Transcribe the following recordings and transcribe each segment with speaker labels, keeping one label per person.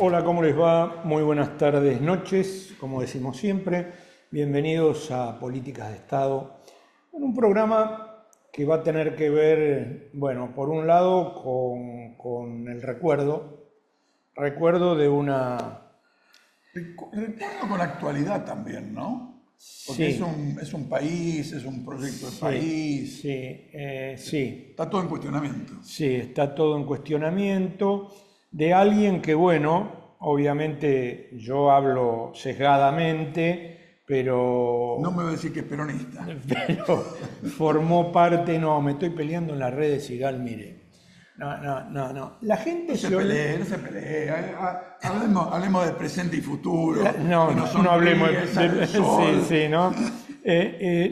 Speaker 1: Hola, ¿cómo les va? Muy buenas tardes, noches, como decimos siempre. Bienvenidos a Políticas de Estado, en un programa que va a tener que ver, bueno, por un lado con el recuerdo de una...
Speaker 2: Recuerdo con la actualidad también, ¿no? Porque
Speaker 1: Sí,
Speaker 2: es un país, es un proyecto de país,
Speaker 1: sí,
Speaker 2: está todo en cuestionamiento.
Speaker 1: sí, está todo en cuestionamiento de alguien que, bueno, obviamente yo hablo sesgadamente,
Speaker 2: No me
Speaker 1: pero
Speaker 2: va a decir que es peronista.
Speaker 1: pero formó parte, no, me estoy peleando en las redes y mire. No. La gente
Speaker 2: No se
Speaker 1: se olvida.
Speaker 2: pelee, no se pelee. Hablemos de presente y futuro,
Speaker 1: No,
Speaker 2: que nos
Speaker 1: no hablemos
Speaker 2: sonríe, sale el
Speaker 1: sí,
Speaker 2: sol.
Speaker 1: sí, ¿no?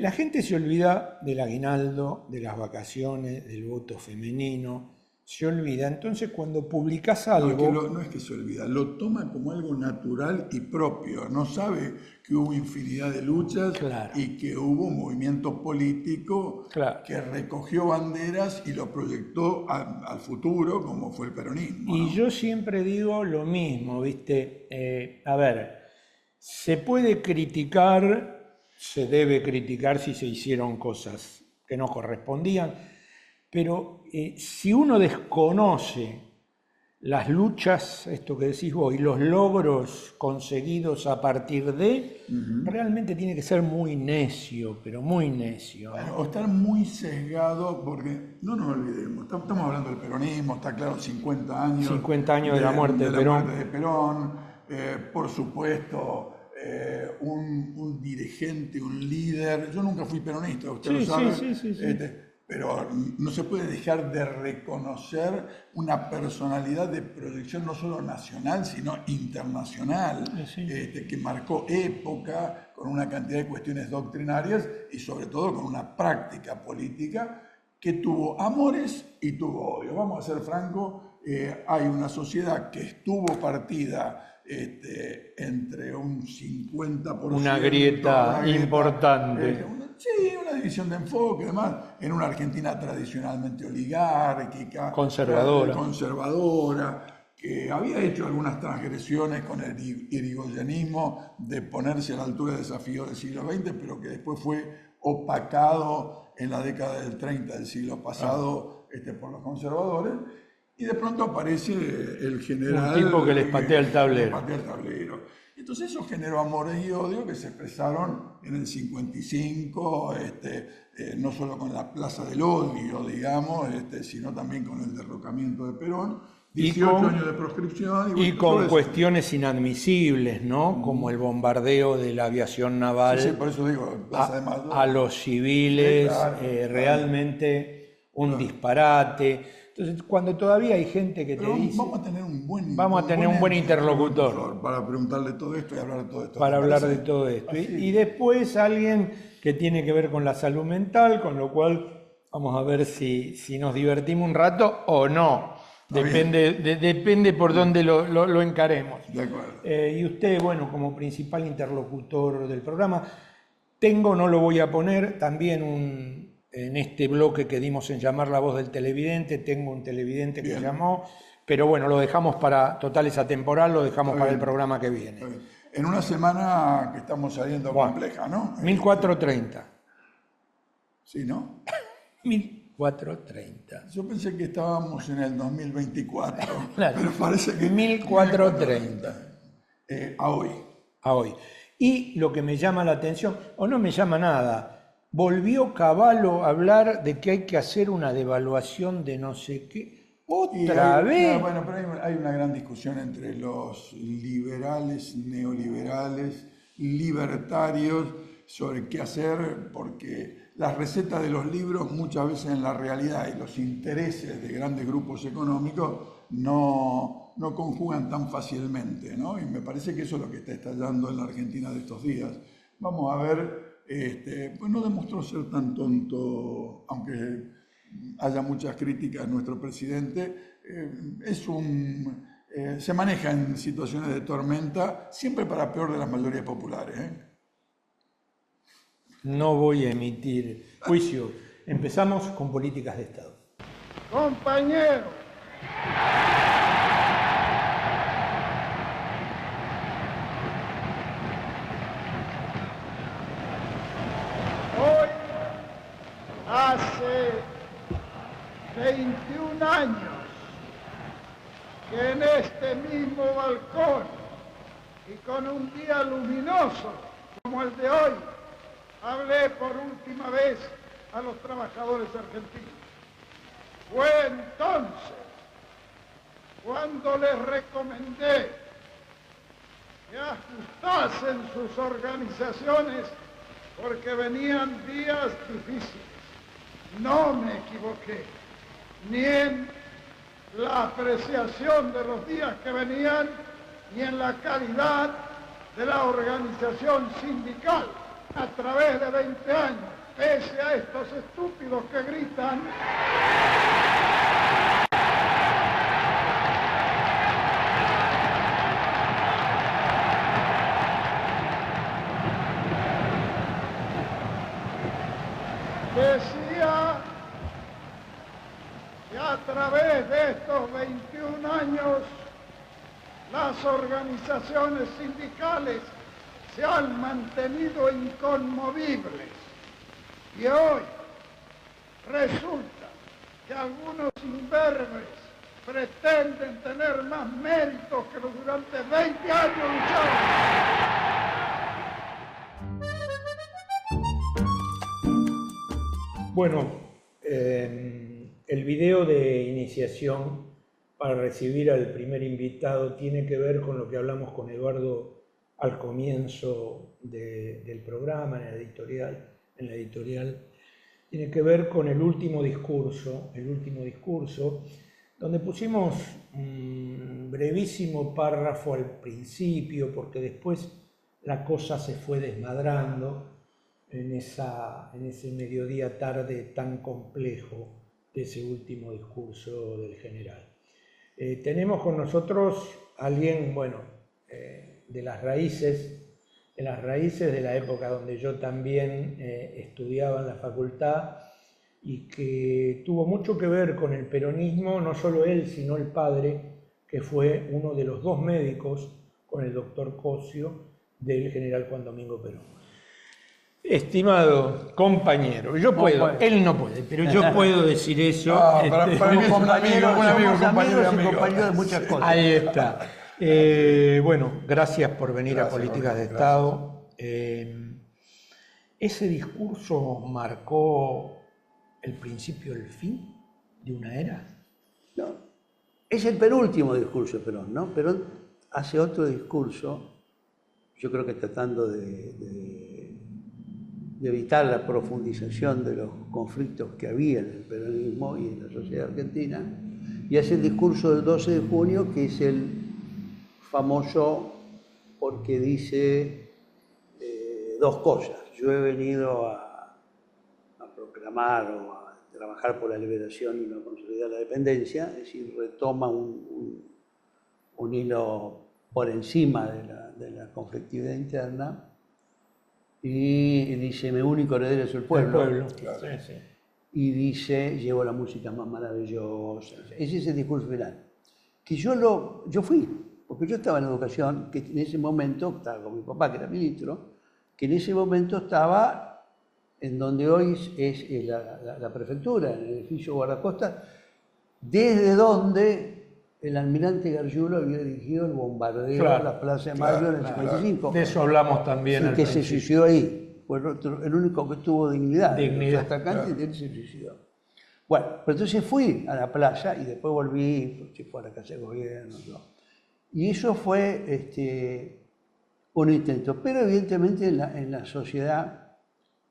Speaker 1: La gente se olvida del aguinaldo, de las vacaciones, del voto femenino. Se olvida. Entonces, cuando publicas algo,
Speaker 2: No es que se olvida, lo toma como algo natural y propio. No sabe que hubo infinidad de luchas
Speaker 1: claro,
Speaker 2: y que hubo un movimiento político
Speaker 1: claro.
Speaker 2: que recogió banderas y lo proyectó al futuro, como fue el peronismo,
Speaker 1: Y yo
Speaker 2: ¿no?
Speaker 1: siempre digo lo mismo, ¿viste? A ver, se puede criticar, se debe criticar si se hicieron cosas que no correspondían, pero si uno desconoce las luchas, esto que decís vos, y los logros conseguidos a partir de, realmente tiene que ser muy necio, pero muy necio,
Speaker 2: Bueno,
Speaker 1: ¿no?
Speaker 2: o estar muy sesgado, porque no nos olvidemos, estamos hablando del peronismo, está claro, 50 años
Speaker 1: 50 años de la muerte de
Speaker 2: de la muerte
Speaker 1: Perón.
Speaker 2: de Perón, por supuesto, un dirigente, un líder. Yo nunca fui peronista, usted lo
Speaker 1: Sí, sí,
Speaker 2: sabe,
Speaker 1: sí, sí, sí.
Speaker 2: pero no se puede dejar de reconocer una personalidad de proyección no solo nacional, sino internacional,
Speaker 1: Sí.
Speaker 2: que marcó época con una cantidad de cuestiones doctrinarias y sobre todo con una práctica política que tuvo amores y tuvo odio. Vamos a ser francos, hay una sociedad que estuvo partida entre un 50%,
Speaker 1: Una grieta
Speaker 2: una grieta,
Speaker 1: importante.
Speaker 2: sí, una división de enfoque, además, en una Argentina tradicionalmente oligárquica,
Speaker 1: Conservadora.
Speaker 2: conservadora, que había hecho algunas transgresiones con el irigoyenismo de ponerse a la altura de desafíos del siglo XX, pero que después fue opacado en la década del 30 del siglo pasado por los conservadores. Y de pronto aparece el
Speaker 1: Un tipo que
Speaker 2: general
Speaker 1: les patea el
Speaker 2: que le
Speaker 1: tablero.
Speaker 2: patea el tablero. Entonces eso generó amores y odio que se expresaron en el 55, no solo con la Plaza del Odio, digamos, sino también con el derrocamiento de Perón.
Speaker 1: Y
Speaker 2: 18
Speaker 1: con,
Speaker 2: años de proscripción y
Speaker 1: y
Speaker 2: bueno, todo
Speaker 1: con
Speaker 2: eso.
Speaker 1: cuestiones inadmisibles, ¿no? Como el bombardeo de la aviación
Speaker 2: Sí, por
Speaker 1: naval
Speaker 2: eso digo, Plaza de
Speaker 1: a
Speaker 2: Mayo.
Speaker 1: los
Speaker 2: Sí,
Speaker 1: civiles,
Speaker 2: claro.
Speaker 1: realmente un disparate. Entonces, cuando todavía hay gente que te
Speaker 2: Pero
Speaker 1: dice,
Speaker 2: vamos a tener
Speaker 1: vamos a tener un buen interlocutor
Speaker 2: para preguntarle todo esto y hablar de todo esto. ¿Te
Speaker 1: para hablar de
Speaker 2: parece?
Speaker 1: todo esto. Y
Speaker 2: Así.
Speaker 1: después alguien que tiene que ver con la salud mental, con lo cual vamos a ver si nos divertimos un rato o no.
Speaker 2: Está bien.
Speaker 1: Depende por dónde lo encaremos.
Speaker 2: De acuerdo.
Speaker 1: Y usted, bueno, como principal interlocutor del programa, no lo voy a poner, también en este bloque que dimos en llamar la voz del televidente, tengo un televidente que
Speaker 2: Bien.
Speaker 1: llamó, pero bueno, lo dejamos para, total es atemporal, lo dejamos
Speaker 2: Está
Speaker 1: para el
Speaker 2: bien.
Speaker 1: programa que
Speaker 2: Está
Speaker 1: viene.
Speaker 2: bien. En una semana que estamos saliendo
Speaker 1: Bueno,
Speaker 2: compleja, ¿no?
Speaker 1: 1430.
Speaker 2: Sí, ¿no?
Speaker 1: 1430.
Speaker 2: Yo pensé que estábamos en el 2024,
Speaker 1: Claro,
Speaker 2: pero parece que
Speaker 1: 1430
Speaker 2: a hoy.
Speaker 1: a hoy. Y lo que me llama la atención, o no me llama nada, volvió Cavallo a hablar de que hay que hacer una devaluación de no sé qué. ¿Otra vez?
Speaker 2: Bueno, pero hay una gran discusión entre los liberales, neoliberales, libertarios sobre qué hacer, porque las recetas de los libros muchas veces en la realidad y los intereses de grandes grupos económicos no conjugan tan fácilmente, ¿no? Y me parece que eso es lo que está estallando en la Argentina de estos días. Vamos a ver, pues no demostró ser tan tonto, aunque haya muchas críticas a nuestro presidente, se maneja en situaciones de tormenta, siempre para peor de las mayorías populares, ¿eh?
Speaker 1: No voy a emitir juicio. Empezamos con políticas de Estado.
Speaker 3: Compañeros, hace 21 años que en este mismo balcón y con un día luminoso como el de hoy, hablé por última vez a los trabajadores argentinos. Fue entonces cuando les recomendé que ajustasen sus organizaciones porque venían días difíciles. No me equivoqué, ni en la apreciación de los días que venían, ni en la calidad de la organización sindical. A través de 20 años, pese a estos estúpidos que gritan, decía que a través de estos 21 años las organizaciones sindicales se han mantenido inconmovibles. Y hoy resulta que algunos imberbes pretenden tener más méritos que los durante 20 años lucharon.
Speaker 1: Bueno, el video de iniciación para recibir al primer invitado tiene que ver con lo que hablamos con Eduardo al comienzo del programa, en la editorial. Tiene que ver con el último discurso, donde pusimos un brevísimo párrafo al principio, porque después la cosa se fue desmadrando en ese mediodía tarde tan complejo de ese último discurso del general. Tenemos con nosotros a alguien, bueno, de las raíces de la época donde yo también estudiaba en la facultad y que tuvo mucho que ver con el peronismo, no solo él, sino el padre, que fue uno de los dos médicos con el doctor Cosio del general Juan Domingo Perón. Estimado compañero, yo puedo, él no puede, pero yo puedo decir eso.
Speaker 2: Para mí es un amigo,
Speaker 4: compañero de muchas cosas.
Speaker 1: Ahí está. Bueno, gracias por venir a Políticas de Estado. ¿Ese discurso marcó el principio y el fin de una era?
Speaker 4: No, es el penúltimo discurso de Perón, ¿no? Perón hace otro discurso, yo creo que tratando de evitar la profundización de los conflictos que había en el peronismo y en la sociedad argentina, y hace el discurso del 12 de junio, que es el famoso porque dice dos cosas. Yo he venido a proclamar o a trabajar por la liberación y no consolidar la dependencia, es decir, retoma un hilo por encima de la conflictividad interna, y dice, mi único heredero es el pueblo.
Speaker 2: Claro.
Speaker 1: Sí.
Speaker 4: Y dice, llevo la música más maravillosa. Ese es el discurso final. Que yo fui, porque yo estaba en educación, que en ese momento, estaba con mi papá, que era ministro, que en ese momento estaba en donde hoy es la prefectura, en el edificio Guardacosta, desde donde el almirante Gargiulo había dirigido el bombardeo a la Plaza de Mayo en el 55.
Speaker 1: De eso hablamos también al
Speaker 4: que se
Speaker 1: principio.
Speaker 4: suicidó ahí. Fue el único que tuvo dignidad.
Speaker 1: Dignidad.
Speaker 4: Los atacantes, él se suicidó. Bueno, pero entonces fui a la plaza y después volví, fue a la casa de gobierno. ¿No? Y eso fue un intento. Pero evidentemente en la sociedad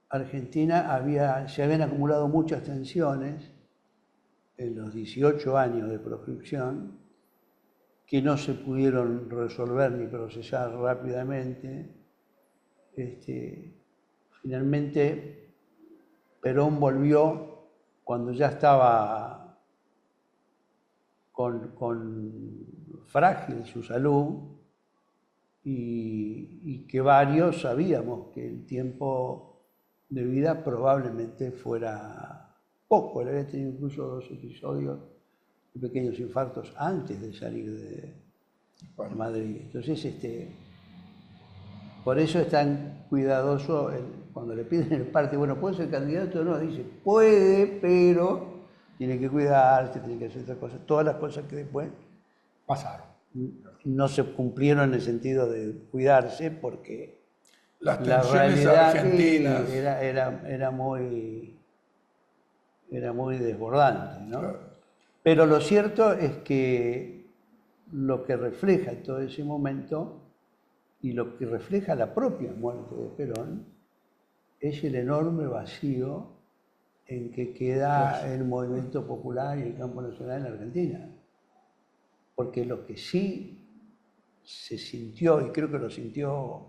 Speaker 4: argentina se habían acumulado muchas tensiones en los 18 años de proscripción que no se pudieron resolver ni procesar rápidamente. Finalmente, Perón volvió cuando ya estaba con frágil su salud y que varios sabíamos que el tiempo de vida probablemente fuera poco. Él había tenido incluso 2 episodios de pequeños infartos antes de salir de Madrid. Entonces, Por eso es tan cuidadoso cuando le piden el parte, bueno, ¿puede ser candidato o no? Dice, puede, pero tiene que cuidarse, tiene que hacer otras cosas. Todas las cosas que después
Speaker 1: Pasaron.
Speaker 4: no se cumplieron en el sentido de cuidarse porque
Speaker 2: Las
Speaker 4: la
Speaker 2: tensiones
Speaker 4: realidad
Speaker 2: argentinas.
Speaker 4: era muy desbordante, ¿no?
Speaker 2: Claro.
Speaker 4: Pero lo cierto es que lo que refleja todo ese momento y lo que refleja la propia muerte de Perón es el enorme vacío en que queda el movimiento popular y el campo nacional en Argentina. Porque lo que sí se sintió, y creo que lo sintió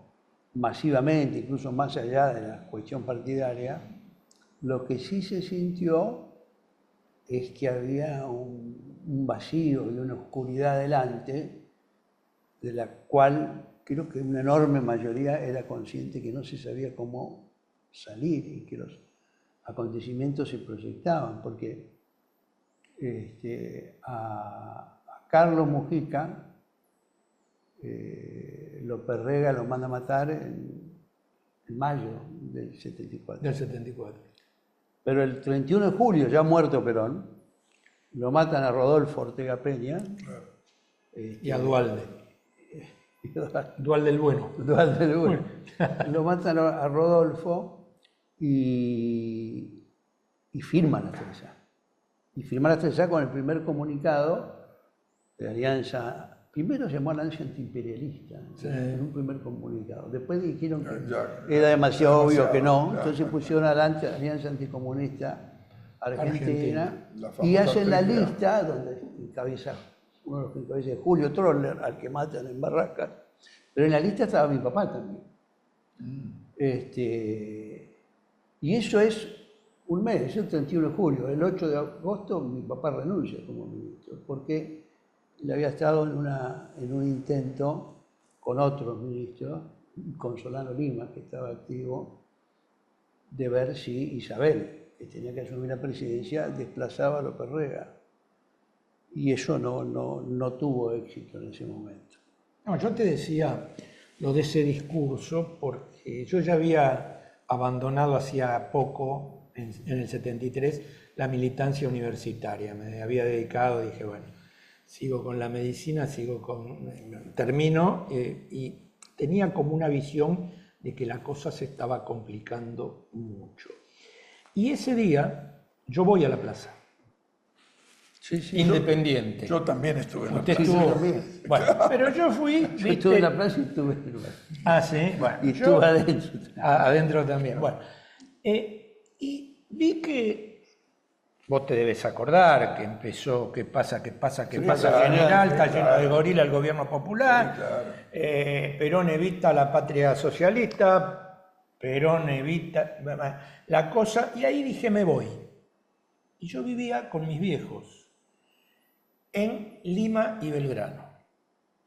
Speaker 4: masivamente, incluso más allá de la cuestión partidaria, lo que sí se sintió es que había un vacío y una oscuridad delante, de la cual creo que una enorme mayoría era consciente que no se sabía cómo salir y que los acontecimientos se proyectaban, porque a Carlos Mujica, López Rega lo manda a matar en mayo del 74.
Speaker 1: Del 74.
Speaker 4: Pero el 31 de julio, ya muerto Perón, lo matan a Rodolfo Ortega Peña.
Speaker 1: Y a Duhalde. Duhalde el Bueno.
Speaker 4: Duhalde el Bueno. Lo matan a Rodolfo y firman la 3A. Y firman la 3A con el primer comunicado de Alianza. Primero se llamó Alianza Antiimperialista, en un primer comunicado. Después dijeron que era demasiado obvio que no, entonces pusieron Alianza Anticomunista Argentina y hacen la lista donde encabeza, uno de los que encabeza es Julio Troller, al que matan en Barracas, pero en la lista estaba mi papá también. Y eso es un mes, es el 31 de julio. El 8 de agosto mi papá renuncia como ministro, porque él había estado en un intento con otros ministros, con Solano Lima, que estaba activo, de ver si Isabel, que tenía que asumir la presidencia, desplazaba a López Rega. Y eso no tuvo éxito en ese momento.
Speaker 1: No, yo te decía lo de ese discurso porque yo ya había abandonado hacía poco, en el 73, la militancia universitaria. Me había dedicado, dije, bueno, sigo con la medicina, termino, y tenía como una visión de que la cosa se estaba complicando mucho. Y ese día yo voy a la plaza.
Speaker 4: Sí,
Speaker 1: Independiente.
Speaker 2: Yo también estuve en la
Speaker 1: Usted
Speaker 2: plaza.
Speaker 1: estuvo.
Speaker 4: también.
Speaker 1: Bueno, pero yo fui.
Speaker 4: Yo
Speaker 1: ¿viste?
Speaker 4: estuve en la plaza y estuve en el lugar.
Speaker 1: Ah, sí. Bueno,
Speaker 4: Y
Speaker 1: yo-
Speaker 4: estuve adentro.
Speaker 1: Adentro también. Bueno, y vi que vos te debes acordar que empezó, que pasa,
Speaker 2: claro,
Speaker 1: general, está
Speaker 2: sí,
Speaker 1: lleno
Speaker 2: claro.
Speaker 1: de gorila el gobierno popular,
Speaker 2: Sí, claro.
Speaker 1: Perón evita la patria socialista, Perón evita la cosa, y ahí dije me voy. Y yo vivía con mis viejos en Lima y Belgrano.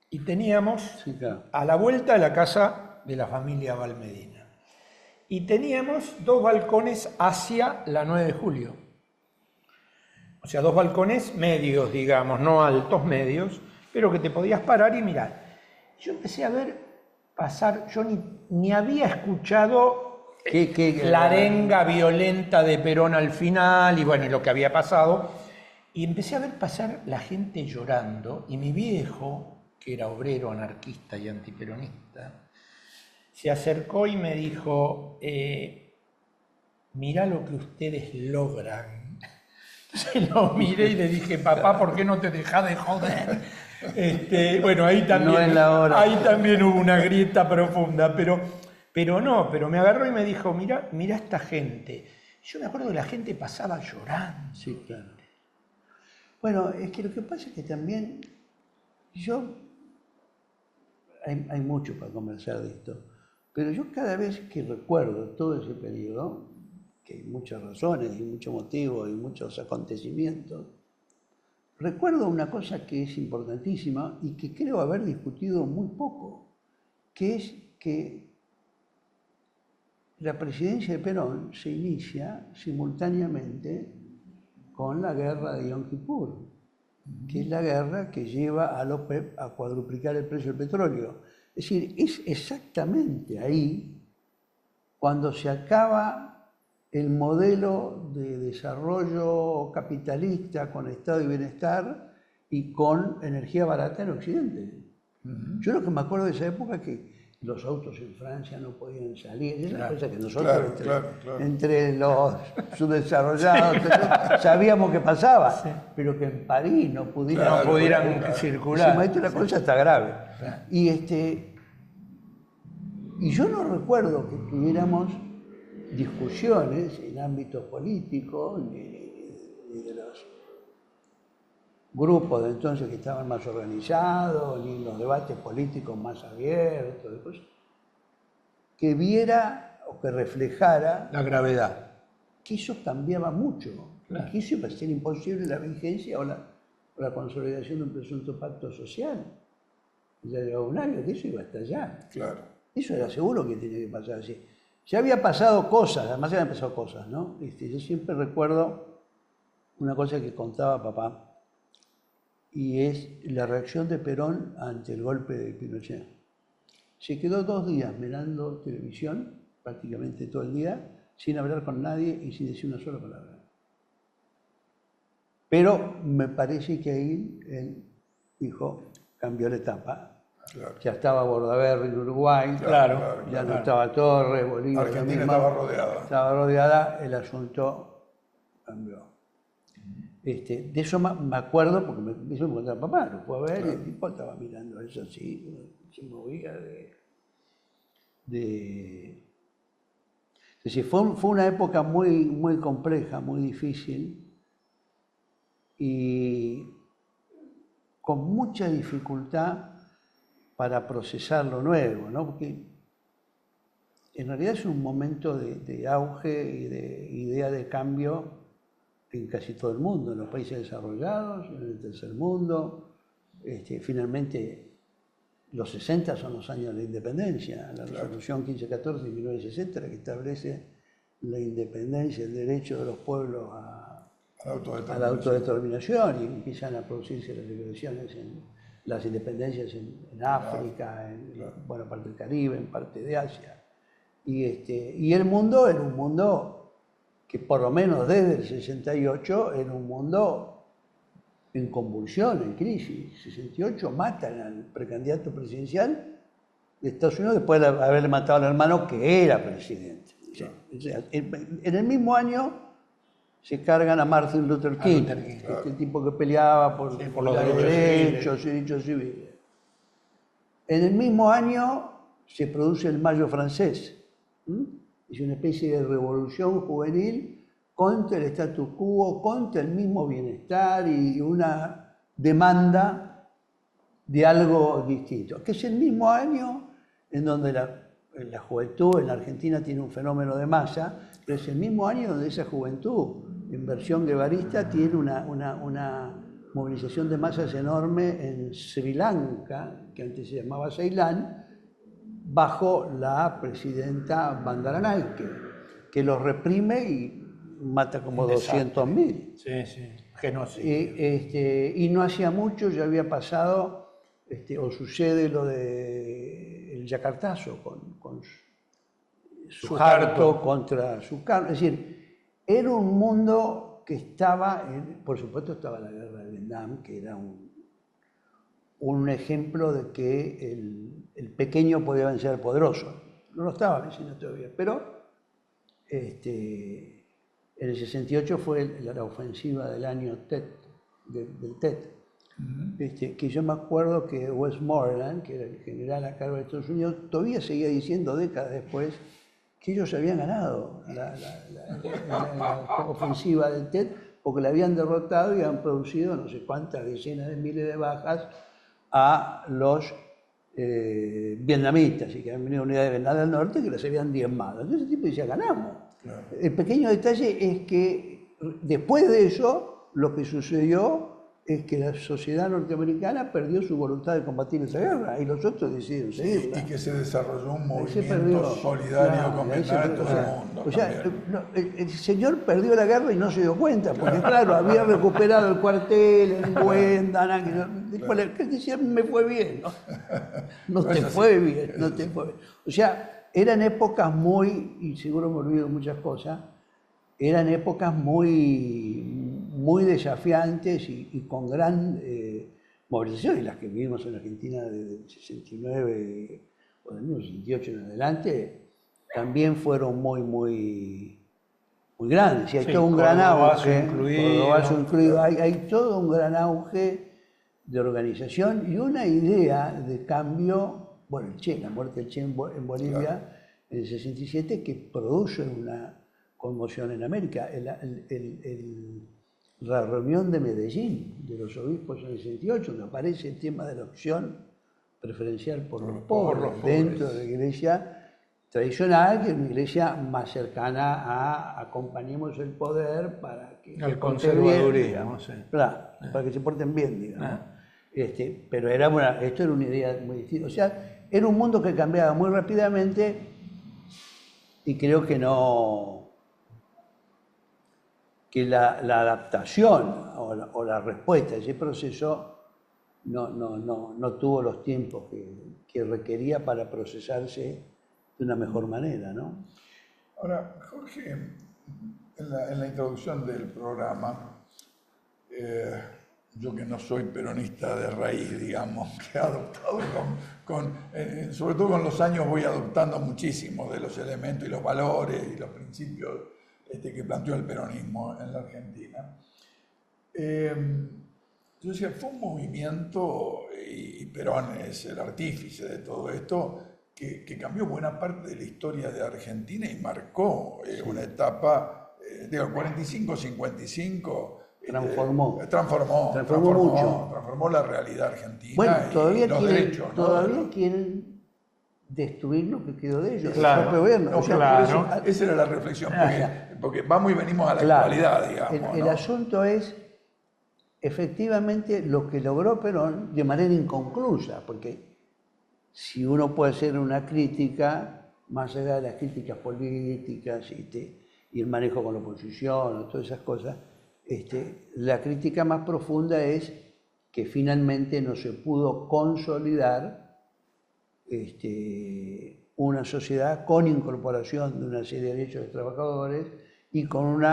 Speaker 1: Y teníamos
Speaker 4: Sí, claro.
Speaker 1: a la vuelta de la casa de la familia Valmedina. Y teníamos 2 balcones hacia la 9 de julio. O sea, 2 balcones medios, digamos, no altos, medios, pero que te podías parar y mirar. Yo empecé a ver pasar, yo ni había escuchado la arenga violenta de Perón al final y bueno, y lo que había pasado. Y empecé a ver pasar la gente llorando y mi viejo, que era obrero, anarquista y antiperonista, se acercó y me dijo, mirá lo que ustedes logran. Entonces lo miré y le dije, papá, ¿por qué no te dejás de joder? Bueno, ahí también,
Speaker 4: No es la hora.
Speaker 1: ahí también hubo una grieta profunda, pero me agarró y me dijo, mirá esta gente. Yo me acuerdo que la gente pasaba llorando.
Speaker 4: Sí, claro. Bueno, es que lo que pasa es que también hay mucho para conversar de esto, pero yo cada vez que recuerdo todo ese periodo, que hay muchas razones y muchos motivos y muchos acontecimientos, recuerdo una cosa que es importantísima y que creo haber discutido muy poco, que es que la presidencia de Perón se inicia simultáneamente con la guerra de Yom Kippur, que es la guerra que lleva a la OPEP a cuadruplicar el precio del petróleo. Es decir, es exactamente ahí cuando se acaba el modelo de desarrollo capitalista con estado de bienestar y con energía barata en Occidente. Yo lo que me acuerdo de esa época es que los autos en Francia no podían salir. Es una cosa que nosotros, entre los subdesarrollados, sabíamos que pasaba, pero que en París no pudieran circular. Esto es una cosa está grave. Y yo no recuerdo que tuviéramos discusiones en ámbitos políticos, ni de los grupos de entonces que estaban más organizados, ni en los debates políticos más abiertos, que viera o que reflejara
Speaker 1: La gravedad.
Speaker 4: que eso cambiaba mucho, que eso iba a ser imposible la vigencia o la consolidación de un presunto pacto social. Ya era un año que eso iba a estallar.
Speaker 2: Claro.
Speaker 4: Eso era seguro que tenía que pasar así. Ya había pasado cosas, además habían pasado cosas, ¿no? Yo siempre recuerdo una cosa que contaba papá, y es la reacción de Perón ante el golpe de Pinochet. Se quedó 2 días mirando televisión, prácticamente todo el día, sin hablar con nadie y sin decir una sola palabra. Pero me parece que ahí él dijo, cambió la etapa.
Speaker 2: Claro.
Speaker 4: Ya estaba Bordaberry en Uruguay, ya no estaba Torres, Bolivia.
Speaker 2: Argentina estaba rodeada.
Speaker 4: Estaba rodeada, el asunto cambió. De eso me acuerdo porque me hizo encontrar papá, lo fue a ver y el tipo estaba mirando eso así, se movía Es decir, fue una época muy, muy compleja, muy difícil y con mucha dificultad para procesar lo nuevo, ¿no? Porque en realidad es un momento de auge y de idea de cambio en casi todo el mundo, en los países desarrollados, en el tercer mundo. Finalmente, los 60 son los años de la independencia, la resolución 1514 de 1960, la que establece la independencia, el derecho de los pueblos a la autodeterminación, y empiezan a producirse las liberaciones, las independencias en África, en buena parte del Caribe, en parte de Asia. Y el mundo era un mundo que por lo menos desde el 68 era un mundo en convulsión, en crisis. 68 matan al precandidato presidencial de Estados Unidos después de haberle matado al hermano que era presidente. O sea, en el mismo año se cargan a Martin Luther King, este tipo que peleaba por los derechos civiles. En el mismo año se produce el Mayo francés. Es una especie de revolución juvenil contra el status quo, contra el mismo bienestar y una demanda de algo distinto. Que es el mismo año en donde la juventud en la Argentina tiene un fenómeno de masa, pero es el mismo año donde esa juventud en versión guevarista tiene una movilización de masas enorme en Sri Lanka, que antes se llamaba Ceilán, bajo la presidenta Bandaranaike, que los reprime y mata como 200.000.
Speaker 1: Sí, genocidio.
Speaker 4: Y no hacía mucho ya había pasado, o sucede lo del Yakartazo con Suharto contra Sukarno. Es decir, era un mundo que estaba, por supuesto estaba la guerra de Vietnam, que era un ejemplo de que el pequeño podía vencer al poderoso. No lo estaba venciendo todavía, pero en el 68 fue la ofensiva del año Tet, del Tet. Que yo me acuerdo que Westmoreland, que era el general a cargo de Estados Unidos, todavía seguía diciendo décadas después que ellos habían ganado la ofensiva del Tet porque la habían derrotado y habían producido no sé cuántas decenas de miles de bajas a los vietnamitas, y que habían venido unidades de Vietnam del Norte que las habían diezmado. Entonces el tipo decía, ganamos. El pequeño detalle es que después de eso, lo que sucedió es que la sociedad norteamericana perdió su voluntad de combatir esa guerra y los otros decidieron seguirla.
Speaker 2: Y que se desarrolló un
Speaker 4: Ahí se
Speaker 2: movimiento
Speaker 4: perdió,
Speaker 2: solidario
Speaker 4: claro,
Speaker 2: con
Speaker 4: ahí se
Speaker 2: Vietnam en
Speaker 4: perdió,
Speaker 2: todo el mundo.
Speaker 4: o sea,
Speaker 2: también.
Speaker 4: no, el señor perdió la guerra y no se dio cuenta, porque claro, había recuperado el cuartel en Buendana, después él decía, me fue bien, no te fue bien, no te fue bien. O sea, eran épocas muy, y seguro me olvido muchas cosas, eran épocas muy desafiantes y con gran movilización, y las que vivimos en Argentina desde el 69 o del 68 en adelante, también fueron muy grandes. Y hay
Speaker 1: Sí,
Speaker 4: todo un gran
Speaker 1: Cordobazo
Speaker 4: auge,
Speaker 1: incluido.
Speaker 4: Cordobazo incluido, hay todo un gran auge de organización y una idea de cambio. Bueno, el Che, la muerte del Che en Bolivia en el 67, que produce una conmoción en América. La reunión de Medellín de los obispos en el 68, donde aparece el tema de la opción preferencial por los pobres dentro de la iglesia tradicional, que es una iglesia más cercana a acompañemos el poder para que
Speaker 1: Al
Speaker 4: se porten bien,
Speaker 1: conservadurismo,
Speaker 4: digamos.
Speaker 1: sí.
Speaker 4: Claro, para que se porten bien, digamos. Pero esto era una idea muy distinta. O sea, era un mundo que cambiaba muy rápidamente y creo que que la adaptación o la respuesta a ese proceso no tuvo los tiempos que requería para procesarse de una mejor manera, ¿no?
Speaker 2: Ahora, Jorge, en la introducción del programa, yo que no soy peronista de raíz, digamos, que he adoptado sobre todo con los años voy adoptando muchísimos de los elementos y los valores y los principios que planteó el peronismo en la Argentina. Yo decía, fue un movimiento, y Perón es el artífice de todo esto, que cambió buena parte de la historia de Argentina y marcó una etapa, digo, 45-55. Transformó la realidad argentina.
Speaker 4: Bueno, todavía
Speaker 2: los derechos, ¿no?
Speaker 4: todavía quieren destruir lo que quedó de ellos,
Speaker 1: Claro.
Speaker 4: el propio gobierno.
Speaker 2: No,
Speaker 4: O sea,
Speaker 2: claro.
Speaker 4: por eso-
Speaker 2: Esa era la reflexión, porque vamos y venimos a la
Speaker 4: Claro.
Speaker 2: actualidad, digamos.
Speaker 4: El
Speaker 2: ¿no?
Speaker 4: asunto es, efectivamente, lo que logró Perón de manera inconclusa, porque si uno puede hacer una crítica, más allá de las críticas políticas y el manejo con la oposición, todas esas cosas, la crítica más profunda es que finalmente no se pudo consolidar una sociedad con incorporación de una serie de derechos de trabajadores y con un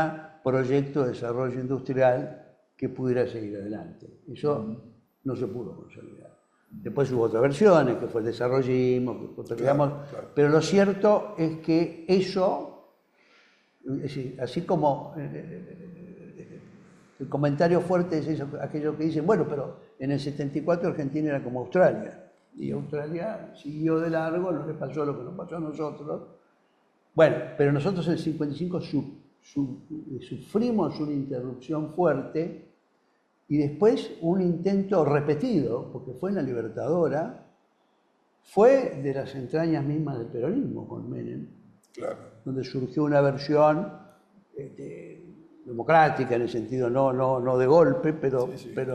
Speaker 4: proyecto de desarrollo industrial que pudiera seguir adelante. Eso no se pudo consolidar. Después hubo otras versiones, que fue el desarrollismo, digamos, pero lo cierto es que eso, es decir, así como el comentario fuerte es aquellos que dicen, bueno, pero en el 74 Argentina era como Australia, y Australia siguió de largo, no le pasó lo que nos pasó a nosotros. Bueno, pero nosotros en el 55 sufrimos una interrupción fuerte y después un intento repetido, porque fue en la Libertadora, fue de las entrañas mismas del peronismo con Menem, donde surgió una versión democrática en el sentido no de golpe, pero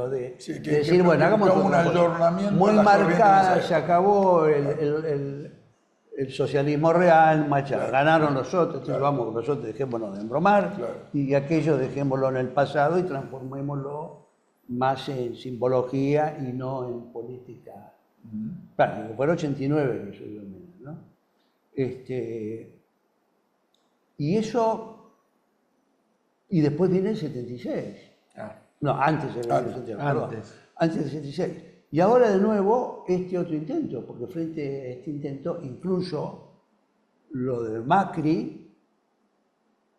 Speaker 4: de decir, bueno, hagamos
Speaker 2: un ayornamiento
Speaker 4: muy marcada, se acabó el socialismo real, ganaron los otros, entonces vamos, nosotros dejémonos de embromar y aquello dejémoslo en el pasado y transformémoslo más en simbología y no en política. Claro, fue el 89 que subió Menem, ¿no? Y eso. Y después viene el 76. No, antes del 76, perdón. Antes del 76. Y ahora de nuevo otro intento, porque frente a este intento, incluso lo de Macri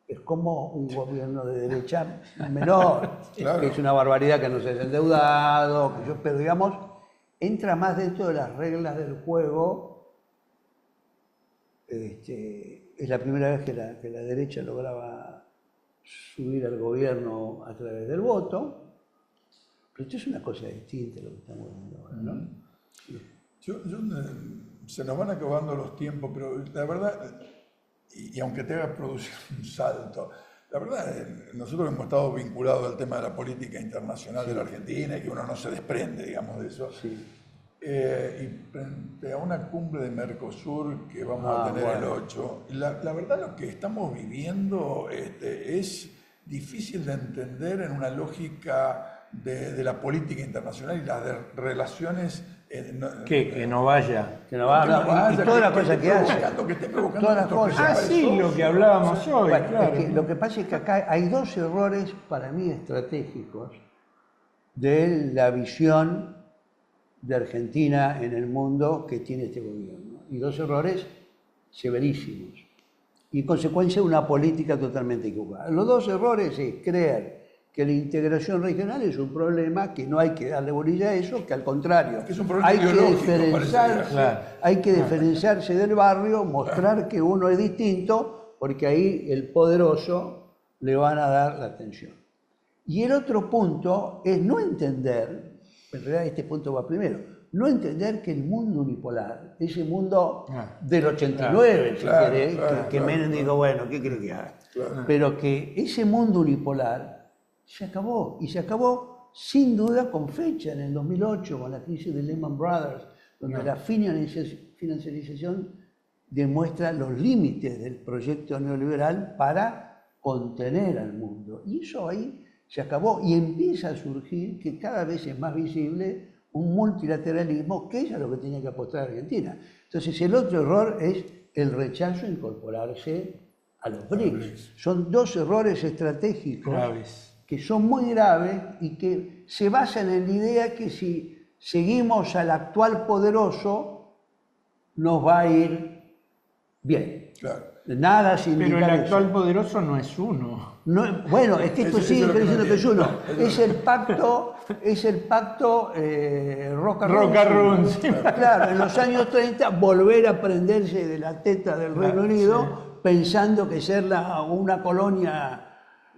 Speaker 4: es como un gobierno de derecha menor, que es una barbaridad que no se haya endeudado, pero digamos, entra más dentro de las reglas del juego. Es la primera vez que la derecha lograba subir al gobierno a través del voto, pero esto es una cosa distinta a lo que estamos viendo ahora, ¿no?
Speaker 2: Se nos van acabando los tiempos, pero la verdad, y aunque te haga producir un salto, La verdad, nosotros hemos estado vinculados al tema de la política internacional de la Argentina y que uno no se desprende, digamos, de eso.
Speaker 4: Sí.
Speaker 2: Y frente a una cumbre de Mercosur que vamos a tener el 8, la verdad lo que estamos viviendo es difícil de entender en una lógica de la política internacional y las relaciones.
Speaker 1: Que no vaya.
Speaker 4: Que no va, no, y todas las cosas que hace.
Speaker 2: Que esté provocando
Speaker 4: Todas las
Speaker 2: nuestro
Speaker 4: cosas.
Speaker 1: Ah, sí, lo que hablábamos hoy,
Speaker 4: Bueno,
Speaker 1: claro.
Speaker 4: es que lo que pasa es que acá hay dos errores para mí estratégicos de la visión de Argentina en el mundo que tiene este gobierno. Y dos errores severísimos. Y en consecuencia una política totalmente equivocada. Los dos errores es creer que la integración regional es un problema, que no hay que darle bolilla a eso, que al contrario,
Speaker 2: Que es un problema
Speaker 4: hay que
Speaker 2: ideológico,
Speaker 4: diferenciarse,
Speaker 2: parece,
Speaker 1: claro.
Speaker 4: hay que diferenciarse del barrio, mostrar que uno es distinto, porque ahí el poderoso le van a dar la atención. Y el otro punto es no entender, en realidad este punto va primero, no entender que el mundo unipolar, ese mundo del 89, si querés, que Menem dijo, bueno, ¿qué cree que haga? Pero que ese mundo unipolar se acabó, y se acabó sin duda con fecha, en el 2008, con la crisis de Lehman Brothers, donde la financiarización demuestra los límites del proyecto neoliberal para contener al mundo. Y eso ahí se acabó y empieza a surgir, que cada vez es más visible, un multilateralismo, que es a lo que tenía que apostar Argentina. Entonces el otro error es el rechazo a incorporarse a los BRICS. Son dos errores estratégicos
Speaker 1: Graves.
Speaker 4: que son muy graves y que se basan en la idea que si seguimos al actual poderoso nos va a ir bien.
Speaker 2: Claro.
Speaker 4: Nada sin
Speaker 1: Pero el
Speaker 4: indicar
Speaker 1: actual
Speaker 4: eso.
Speaker 1: poderoso no es uno.
Speaker 4: No, bueno, es que esto
Speaker 2: Eso
Speaker 4: sigue
Speaker 2: es lo que no
Speaker 4: creyendo que es uno.
Speaker 2: entiendo.
Speaker 4: Es el pacto Roca
Speaker 1: Roca Run, sí.
Speaker 4: Claro, en los años 30 volver a prenderse de la teta del Reino Unido pensando que ser una colonia,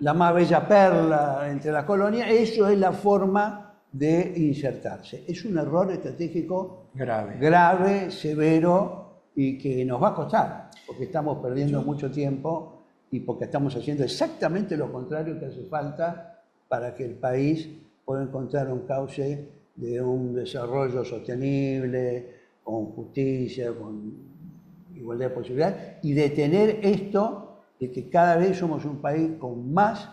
Speaker 4: la más bella perla entre las colonias, eso es la forma de insertarse. Es un error estratégico grave, severo y que nos va a costar, porque estamos perdiendo mucho tiempo y porque estamos haciendo exactamente lo contrario que hace falta para que el país pueda encontrar un cauce de un desarrollo sostenible, con justicia, con igualdad de posibilidades, y detener esto de que cada vez somos un país con más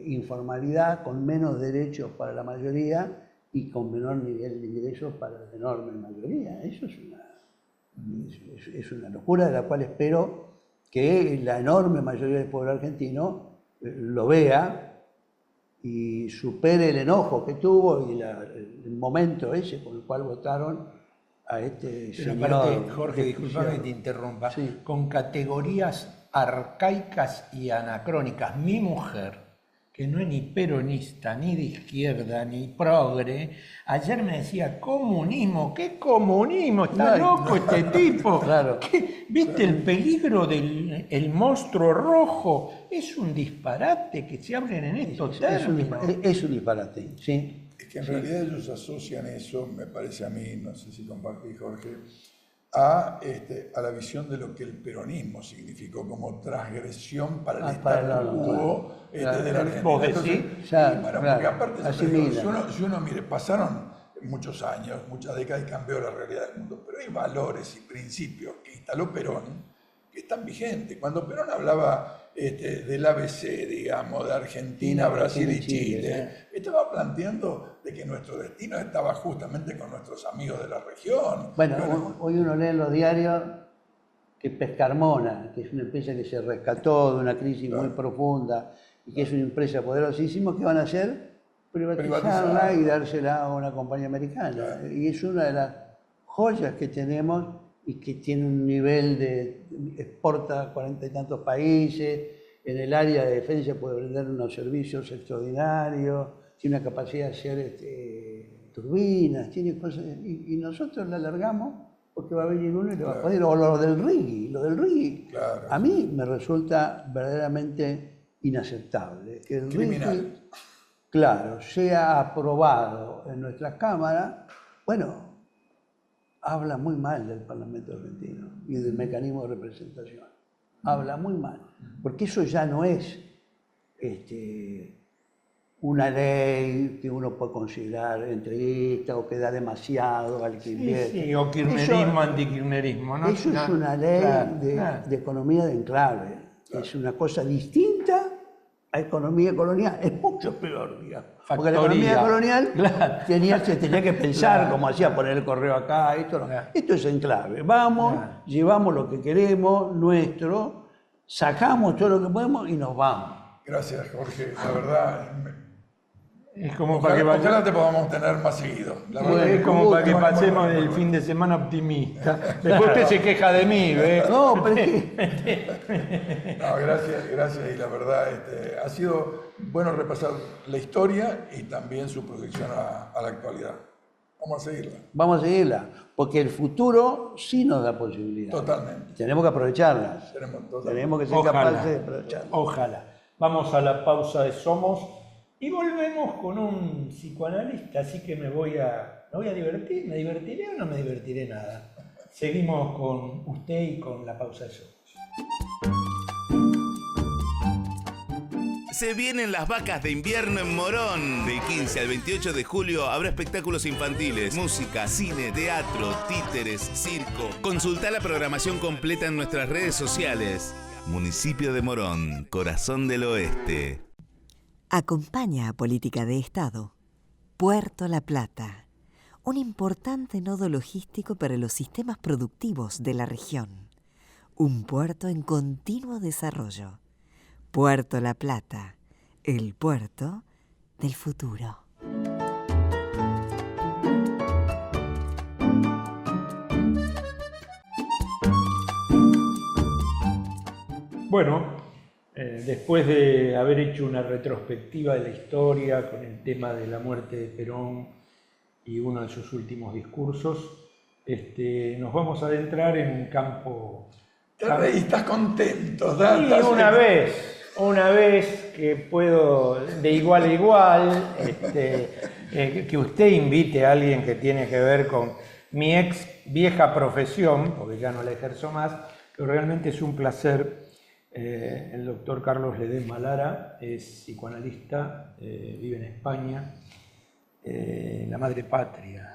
Speaker 4: informalidad, con menos derechos para la mayoría y con menor nivel de ingresos para la enorme mayoría. Eso es una locura de la cual espero que la enorme mayoría del pueblo argentino lo vea y supere el enojo que tuvo y el momento ese con el cual votaron a este
Speaker 1: Pero
Speaker 4: señor.
Speaker 1: aparte, Jorge, disculpame que te interrumpa,
Speaker 4: Sí.
Speaker 1: con categorías arcaicas y anacrónicas. Mi mujer, que no es ni peronista, ni de izquierda, ni progre, ayer me decía, comunismo, ¿qué comunismo? Está loco este tipo.
Speaker 4: Claro.
Speaker 1: ¿Viste el peligro del el monstruo rojo? Es un disparate que se hablen en estos términos.
Speaker 4: Es un disparate, sí.
Speaker 2: Es que en realidad ellos asocian eso, me parece a mí, no sé si compartís, Jorge, a la visión de lo que el peronismo significó como transgresión para el statu quo de la Argentina.
Speaker 1: ¿Vos decís?
Speaker 2: Entonces,
Speaker 4: Claro,
Speaker 2: bueno,
Speaker 4: claro,
Speaker 2: porque aparte,
Speaker 4: así
Speaker 2: yo te digo,
Speaker 4: mismo.
Speaker 2: si uno mire, pasaron muchos años, muchas décadas y cambió la realidad del mundo, pero hay valores y principios que instaló Perón que están vigentes. Cuando Perón hablaba del ABC, digamos, de Argentina, Brasil y Chile, estaba planteando de que nuestro destino estaba justamente con nuestros amigos de la región.
Speaker 4: Bueno, hoy uno lee en los diarios que Pescarmona, que es una empresa que se rescató de una crisis muy profunda y que es una empresa poderosísima, ¿qué van a hacer? Privatizarla y dársela a una compañía americana. Y es una de las joyas que tenemos y que tiene un nivel de exporta a 40 y tantos países, en el área de defensa puede brindar unos servicios extraordinarios, tiene una capacidad de hacer turbinas, tiene cosas, y nosotros la alargamos porque va a venir uno y le va a joder. O lo del RIGI, a mí me resulta verdaderamente inaceptable. Que el RIGI, claro, sea aprobado en nuestras cámaras, bueno, habla muy mal del Parlamento argentino y del mecanismo de representación. habla muy mal, porque eso ya no es una ley que uno puede considerar entreguista o que da demasiado al que invierte.
Speaker 1: Sí, o kirchnerismo, antikirchnerismo, ¿no?
Speaker 4: Eso es una ley
Speaker 1: Claro.
Speaker 4: de economía de enclave. Es una cosa distinta a economía colonial. Es mucho peor, digamos. Porque la
Speaker 1: Factoría.
Speaker 4: economía colonial
Speaker 1: Claro.
Speaker 4: se tenía que pensar,
Speaker 1: Claro.
Speaker 4: como hacía poner el correo acá, esto no.
Speaker 1: Claro.
Speaker 4: Esto es enclave. Vamos,
Speaker 1: Claro.
Speaker 4: llevamos lo que queremos, nuestro, sacamos todo lo que podemos y nos vamos.
Speaker 2: Gracias, Jorge. La verdad,
Speaker 1: Es como para que
Speaker 2: ojalá te podamos tener más seguido. La verdad
Speaker 1: es
Speaker 2: que-
Speaker 1: como para que
Speaker 2: Muy bueno,
Speaker 1: pasemos
Speaker 2: muy
Speaker 1: el
Speaker 2: bueno.
Speaker 1: fin de semana optimista. Después usted se queja de mí, ¿ves?
Speaker 4: No, pero es que
Speaker 2: No, gracias. Y la verdad, ha sido bueno repasar la historia y también su proyección a la actualidad. Vamos a seguirla.
Speaker 4: vamos a seguirla, porque el futuro sí nos da posibilidades.
Speaker 2: Totalmente.
Speaker 4: Tenemos que aprovecharlas.
Speaker 2: Totalmente.
Speaker 4: Tenemos que ser
Speaker 1: Ojalá.
Speaker 4: capaces de aprovecharlas.
Speaker 1: Ojalá. Vamos a la pausa de Somos y volvemos con un psicoanalista, así que me voy a divertir. ¿Me divertiré o no me divertiré nada? Seguimos con usted y con la pausa de Somos.
Speaker 5: Se vienen las vacas de invierno en Morón. Del 15 al 28 de julio habrá espectáculos infantiles, música, cine, teatro, títeres, circo. Consulta la programación completa en nuestras redes sociales. Municipio de Morón, corazón del oeste.
Speaker 6: Acompaña a Política de Estado. Puerto La Plata, un importante nodo logístico para los sistemas productivos de la región. Un puerto en continuo desarrollo. Puerto La Plata, el puerto del futuro.
Speaker 1: Bueno, después de haber hecho una retrospectiva de la historia con el tema de la muerte de Perón y uno de sus últimos discursos, nos vamos a adentrar en un campo...
Speaker 2: Te reís, estás contento.
Speaker 1: Y una vez que puedo, de igual a igual, que usted invite a alguien que tiene que ver con mi ex vieja profesión, porque ya no la ejerzo más, pero realmente es un placer. El doctor Carlos Ledesma Lara es psicoanalista, vive en España, en la madre patria.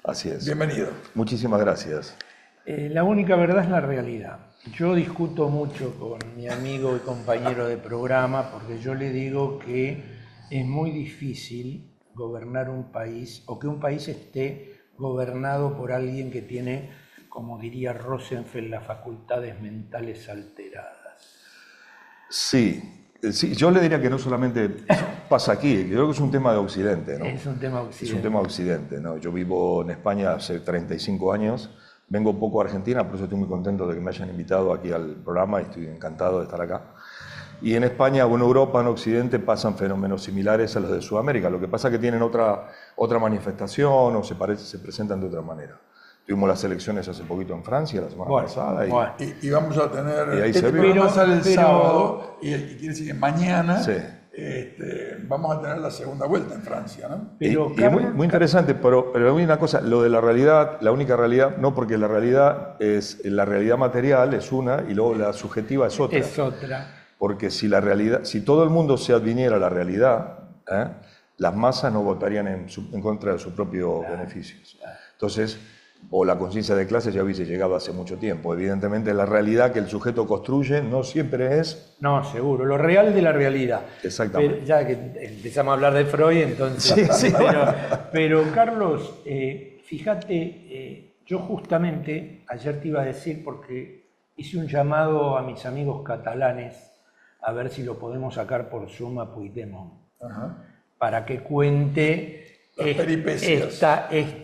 Speaker 7: Así es.
Speaker 2: Bienvenido.
Speaker 7: Muchísimas gracias.
Speaker 1: La única verdad es la realidad. Yo discuto mucho con mi amigo y compañero de programa porque yo le digo que es muy difícil gobernar un país o que un país esté gobernado por alguien que tiene, como diría Rosenfeld, las facultades mentales alteradas.
Speaker 7: Sí, yo le diría que no solamente pasa aquí, creo que es un tema de Occidente, ¿no?
Speaker 1: Es un tema
Speaker 7: Es
Speaker 1: occidental.
Speaker 7: un tema de Occidente, ¿no? Yo vivo en España hace 35 años, vengo poco a Argentina, por eso estoy muy contento de que me hayan invitado aquí al programa y estoy encantado de estar acá. Y en España o en Europa, en Occidente, pasan fenómenos similares a los de Sudamérica. Lo que pasa es que tienen otra manifestación o se presentan de otra manera. Tuvimos las elecciones hace poquito en Francia, la semana pasada.
Speaker 1: Bueno.
Speaker 2: Y vamos a tener...
Speaker 7: Y ahí se
Speaker 2: este
Speaker 7: ve.
Speaker 2: programa sale el
Speaker 1: Pero-
Speaker 2: sábado y quiere decir que mañana
Speaker 7: Sí.
Speaker 2: vamos a tener la segunda vuelta en Francia, ¿no?
Speaker 1: Pero,
Speaker 7: y es
Speaker 1: Carlos,
Speaker 7: muy interesante, pero hay una cosa, lo de la realidad, la única realidad, no, porque la realidad material es una y luego la subjetiva es otra.
Speaker 1: es otra.
Speaker 7: Porque si todo el mundo se adviniera a la realidad, las masas no votarían en contra de sus propios beneficios. Entonces, o la conciencia de clase ya hubiese llegado hace mucho tiempo. Evidentemente, la realidad que el sujeto construye no siempre es...
Speaker 1: No, seguro, lo real de la realidad.
Speaker 7: Exactamente.
Speaker 1: Pero ya que empezamos a hablar de Freud, entonces...
Speaker 7: Sí, sí.
Speaker 1: Pero Carlos, fíjate, yo justamente ayer te iba a decir, porque hice un llamado a mis amigos catalanes a ver si lo podemos sacar por Zoom a Puigdemont,
Speaker 2: Ajá.
Speaker 1: para que cuente...
Speaker 2: Las peripecias.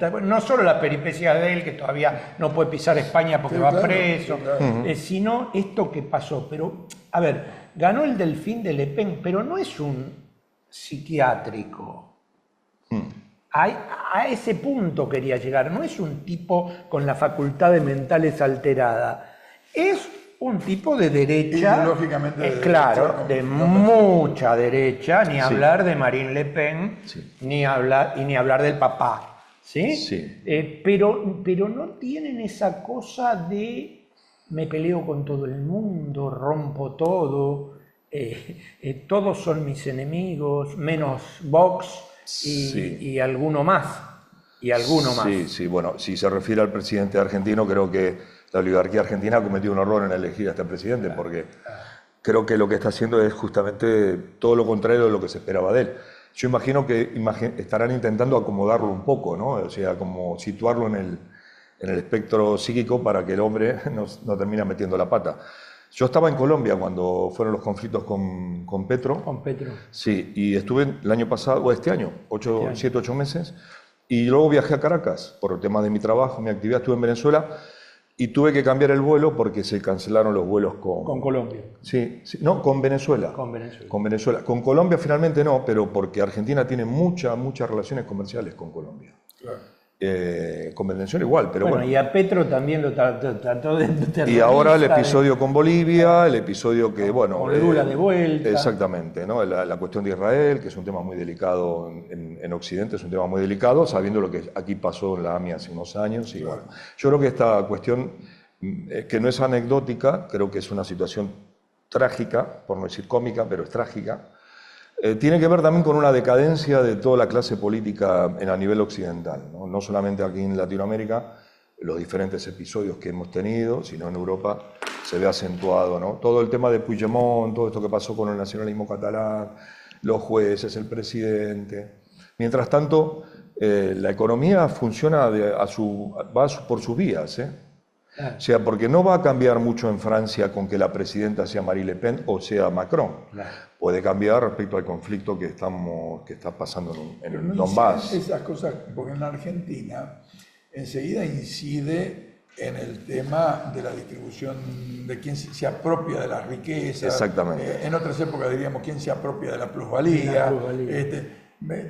Speaker 1: Bueno, no solo la peripecia de él, que todavía no puede pisar España porque
Speaker 2: Sí,
Speaker 1: va
Speaker 2: claro,
Speaker 1: preso,
Speaker 2: sí, claro.
Speaker 1: sino esto que pasó. Pero, a ver, ganó el Delfín de Le Pen, pero no es un psiquiátrico. A ese punto quería llegar. No es un tipo con las facultades mentales alteradas. Es un tipo de derecha,
Speaker 2: Ideológicamente de derecha,
Speaker 1: claro,
Speaker 2: como-
Speaker 1: de
Speaker 2: como-
Speaker 1: mucha derecha, ni hablar de Marine Le Pen,
Speaker 7: Sí.
Speaker 1: ni hablar del papá, ¿sí?
Speaker 7: Sí.
Speaker 1: Pero no tienen esa cosa de me peleo con todo el mundo, rompo todo, todos son mis enemigos, menos Vox y alguno más.
Speaker 7: Sí, sí, bueno, si se refiere al presidente argentino, creo que la oligarquía argentina ha cometido un error en elegir a este presidente, porque creo que lo que está haciendo es justamente todo lo contrario de lo que se esperaba de él. Yo imagino que estarán intentando acomodarlo un poco, ¿no? O sea, como situarlo en el espectro psíquico para que el hombre no termine metiendo la pata. Yo estaba en Colombia cuando fueron los conflictos con Petro.
Speaker 1: Con Petro.
Speaker 7: Sí, y estuve el año pasado, o este año, 7, 8 meses, y luego viajé a Caracas por el tema de mi trabajo, mi actividad. Estuve en Venezuela y tuve que cambiar el vuelo porque se cancelaron los vuelos
Speaker 1: con Colombia.
Speaker 7: Sí, no, con Venezuela.
Speaker 1: Con Venezuela.
Speaker 7: Con Venezuela. Con Colombia finalmente no, pero porque Argentina tiene muchas relaciones comerciales con Colombia. Claro. Con Venezuela igual, pero bueno.
Speaker 1: Y a Petro también lo trató de terrorista.
Speaker 7: Y ahora el episodio con Bolivia, el episodio que, bueno...
Speaker 1: Con Lula de vuelta.
Speaker 7: Exactamente, ¿no? La cuestión de Israel, que es un tema muy delicado en Occidente, es un tema muy delicado, sabiendo lo que aquí pasó en la AMIA hace unos años. Y bueno, yo creo que esta cuestión, que no es anecdótica, creo que es una situación trágica, por no decir cómica, pero es trágica, tiene que ver también con una decadencia de toda la clase política a nivel occidental, ¿no? No solamente aquí en Latinoamérica, los diferentes episodios que hemos tenido, sino en Europa se ve acentuado, ¿no? Todo el tema de Puigdemont, todo esto que pasó con el nacionalismo catalán, los jueces, el presidente. Mientras tanto, la economía funciona por sus vías, ¿eh? O sea, porque no va a cambiar mucho en Francia con que la presidenta sea Marine Le Pen o sea Macron. Puede cambiar respecto al conflicto que está pasando en el Donbass.
Speaker 2: Esas cosas, porque en la Argentina enseguida incide en el tema de la distribución de quién se apropia de la riqueza.
Speaker 7: Exactamente.
Speaker 2: En otras épocas diríamos quién se apropia de la plusvalía.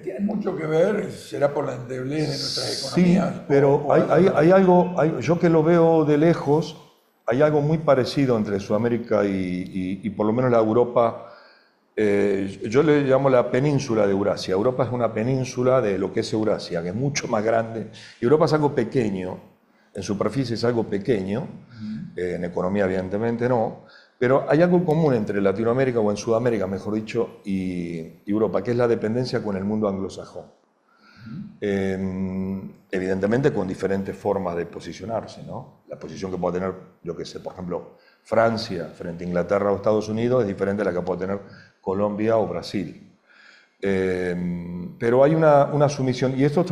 Speaker 2: Tiene mucho que ver, será por la endeblez de nuestras economías.
Speaker 7: Sí, pero hay algo, yo que lo veo de lejos, hay algo muy parecido entre Sudamérica y por lo menos la Europa. Yo le llamo la península de Eurasia. Europa es una península de lo que es Eurasia, que es mucho más grande. Europa es algo pequeño, en superficie es algo pequeño, en economía evidentemente no. Pero hay algo común entre Latinoamérica, o en Sudamérica, mejor dicho, y Europa, que es la dependencia con el mundo anglosajón. Evidentemente con diferentes formas de posicionarse, ¿no? La posición que puede tener, yo qué sé, por ejemplo, Francia frente a Inglaterra o Estados Unidos es diferente a la que puede tener Colombia o Brasil. Pero hay una sumisión, y esto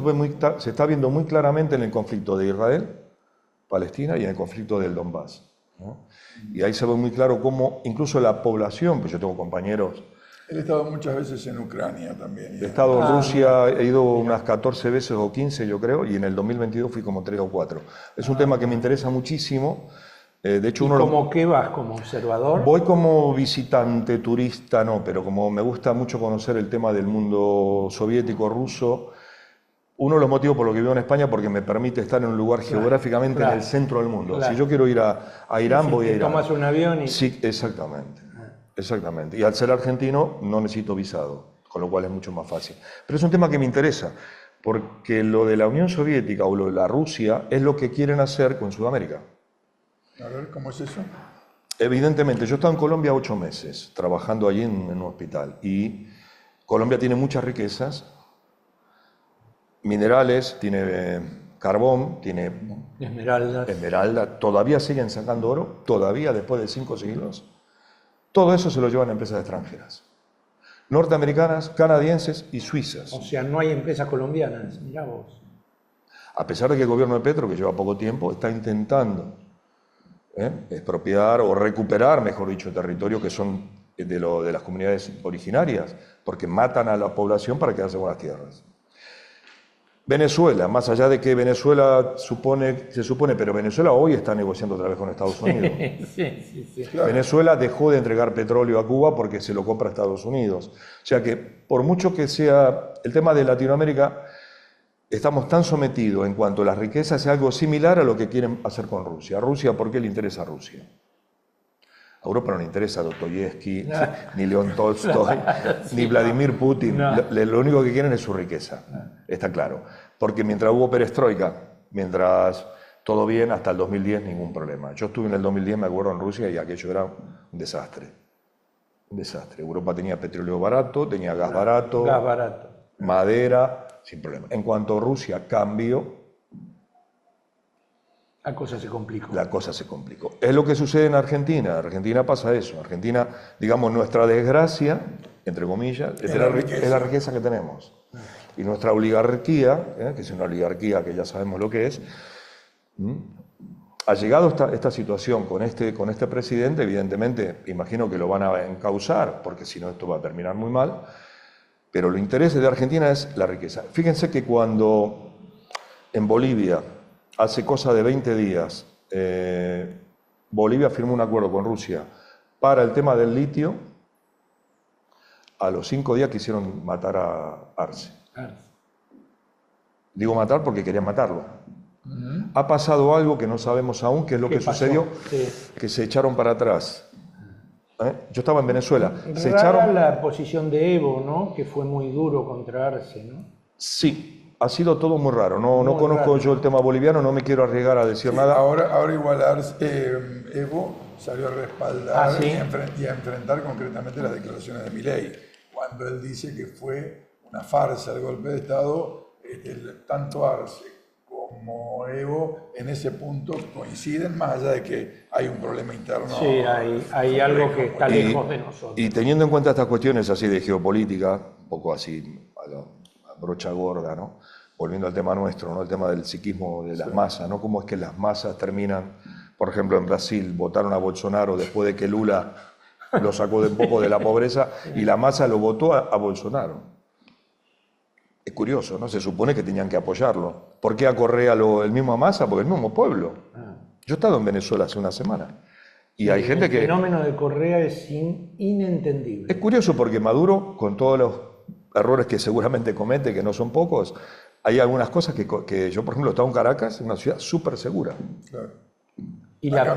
Speaker 7: se está viendo muy claramente en el conflicto de Israel, Palestina, y en el conflicto del Donbass, ¿no? Y ahí se ve muy claro cómo incluso la población, pues yo tengo compañeros...
Speaker 2: Él ha estado muchas veces en Ucrania también.
Speaker 7: He estado en Rusia, he ido unas 14 veces o 15 yo creo, y en el 2022 fui como 3 o 4. Es un tema que me interesa muchísimo. De hecho,
Speaker 1: ¿Qué vas? ¿Como observador?
Speaker 7: Voy como visitante, turista, no, pero como me gusta mucho conocer el tema del mundo soviético, ruso. Uno de los motivos por los que vivo en España porque me permite estar en un lugar geográficamente en el centro del mundo. Si yo quiero ir a Irán, voy a Irán.
Speaker 1: Tomas un avión y...
Speaker 7: Sí, exactamente. Exactamente. Y al ser argentino no necesito visado, con lo cual es mucho más fácil. Pero es un tema que me interesa, porque lo de la Unión Soviética o lo de la Rusia es lo que quieren hacer con Sudamérica.
Speaker 2: A ver, ¿cómo es eso?
Speaker 7: Evidentemente, yo he estado en Colombia 8 meses, trabajando allí en un hospital. Y Colombia tiene muchas riquezas, minerales, tiene carbón, tiene esmeralda, todavía siguen sacando oro, todavía después de 5 siglos. Todo eso se lo llevan a empresas extranjeras, norteamericanas, canadienses y suizas.
Speaker 1: O sea, no hay empresas colombianas, mirá vos.
Speaker 7: A pesar de que el gobierno de Petro, que lleva poco tiempo, está intentando expropiar o recuperar, mejor dicho, territorios que son de las comunidades originarias, porque matan a la población para quedarse con las tierras. Venezuela, más allá de que Venezuela se supone, pero Venezuela hoy está negociando otra vez con Estados Unidos.
Speaker 1: Sí.
Speaker 2: Claro.
Speaker 7: Venezuela dejó de entregar petróleo a Cuba porque se lo compra Estados Unidos. O sea que, por mucho que sea el tema de Latinoamérica, estamos tan sometidos en cuanto a las riquezas, es algo similar a lo que quieren hacer con Rusia. ¿Rusia por qué le interesa a Rusia? A Europa no le interesa Dostoyevsky, ni León Tolstoy, ni Vladimir Putin. Lo único que quieren es su riqueza, está claro. Porque mientras hubo perestroika, mientras todo bien, hasta el 2010 ningún problema. Yo estuve en el 2010, me acuerdo, en Rusia y aquello era un desastre. Un desastre. Europa tenía petróleo barato, tenía gas barato, madera, sin problema. En cuanto a Rusia cambió,
Speaker 1: la cosa se complicó.
Speaker 7: La cosa se complicó. Es lo que sucede en Argentina. En Argentina pasa eso. En Argentina, digamos, nuestra desgracia, entre comillas, es la riqueza que tenemos. Y nuestra oligarquía, que es una oligarquía que ya sabemos lo que es, ha llegado esta situación con este presidente. Evidentemente, imagino que lo van a encauzar, porque si no esto va a terminar muy mal. Pero lo interés de Argentina es la riqueza. Fíjense que cuando en Bolivia, hace cosa de 20 días, Bolivia firmó un acuerdo con Rusia para el tema del litio, a los 5 días quisieron matar a Arce. Digo matar porque querían matarlo. Ha pasado algo que no sabemos aún, qué es lo que sucedió, que se echaron para atrás. Yo estaba en Venezuela. Se echaron...
Speaker 1: la posición de Evo, ¿no? Que fue muy duro contra Arce, ¿no?
Speaker 7: Sí. Ha sido todo muy raro. No conozco yo el tema boliviano, no me quiero arriesgar a decir nada.
Speaker 2: Ahora igual Evo salió a respaldar y a enfrentar concretamente las declaraciones de Milei, cuando él dice que fue una farsa el golpe de Estado. Tanto Arce como Evo en ese punto coinciden, más allá de que hay un problema interno.
Speaker 1: Sí, hay algo que está lejos de nosotros.
Speaker 7: Y teniendo en cuenta estas cuestiones así de geopolítica, un poco así brocha gorda, ¿no? Volviendo al tema nuestro, ¿no? El tema del psiquismo de las masas, ¿no? Cómo es que las masas terminan, por ejemplo, en Brasil, votaron a Bolsonaro después de que Lula lo sacó de un poco de la pobreza y la masa lo votó a Bolsonaro. Es curioso, ¿no? Se supone que tenían que apoyarlo. ¿Por qué a Correa el mismo Massa? Porque el mismo pueblo. Yo he estado en Venezuela hace una semana y hay gente que...
Speaker 1: El fenómeno de Correa es inentendible.
Speaker 7: Es curioso porque Maduro, con todos los errores que seguramente comete, que no son pocos, hay algunas cosas que yo, por ejemplo, estaba en Caracas, una ciudad súper segura.
Speaker 2: Claro.
Speaker 1: Y la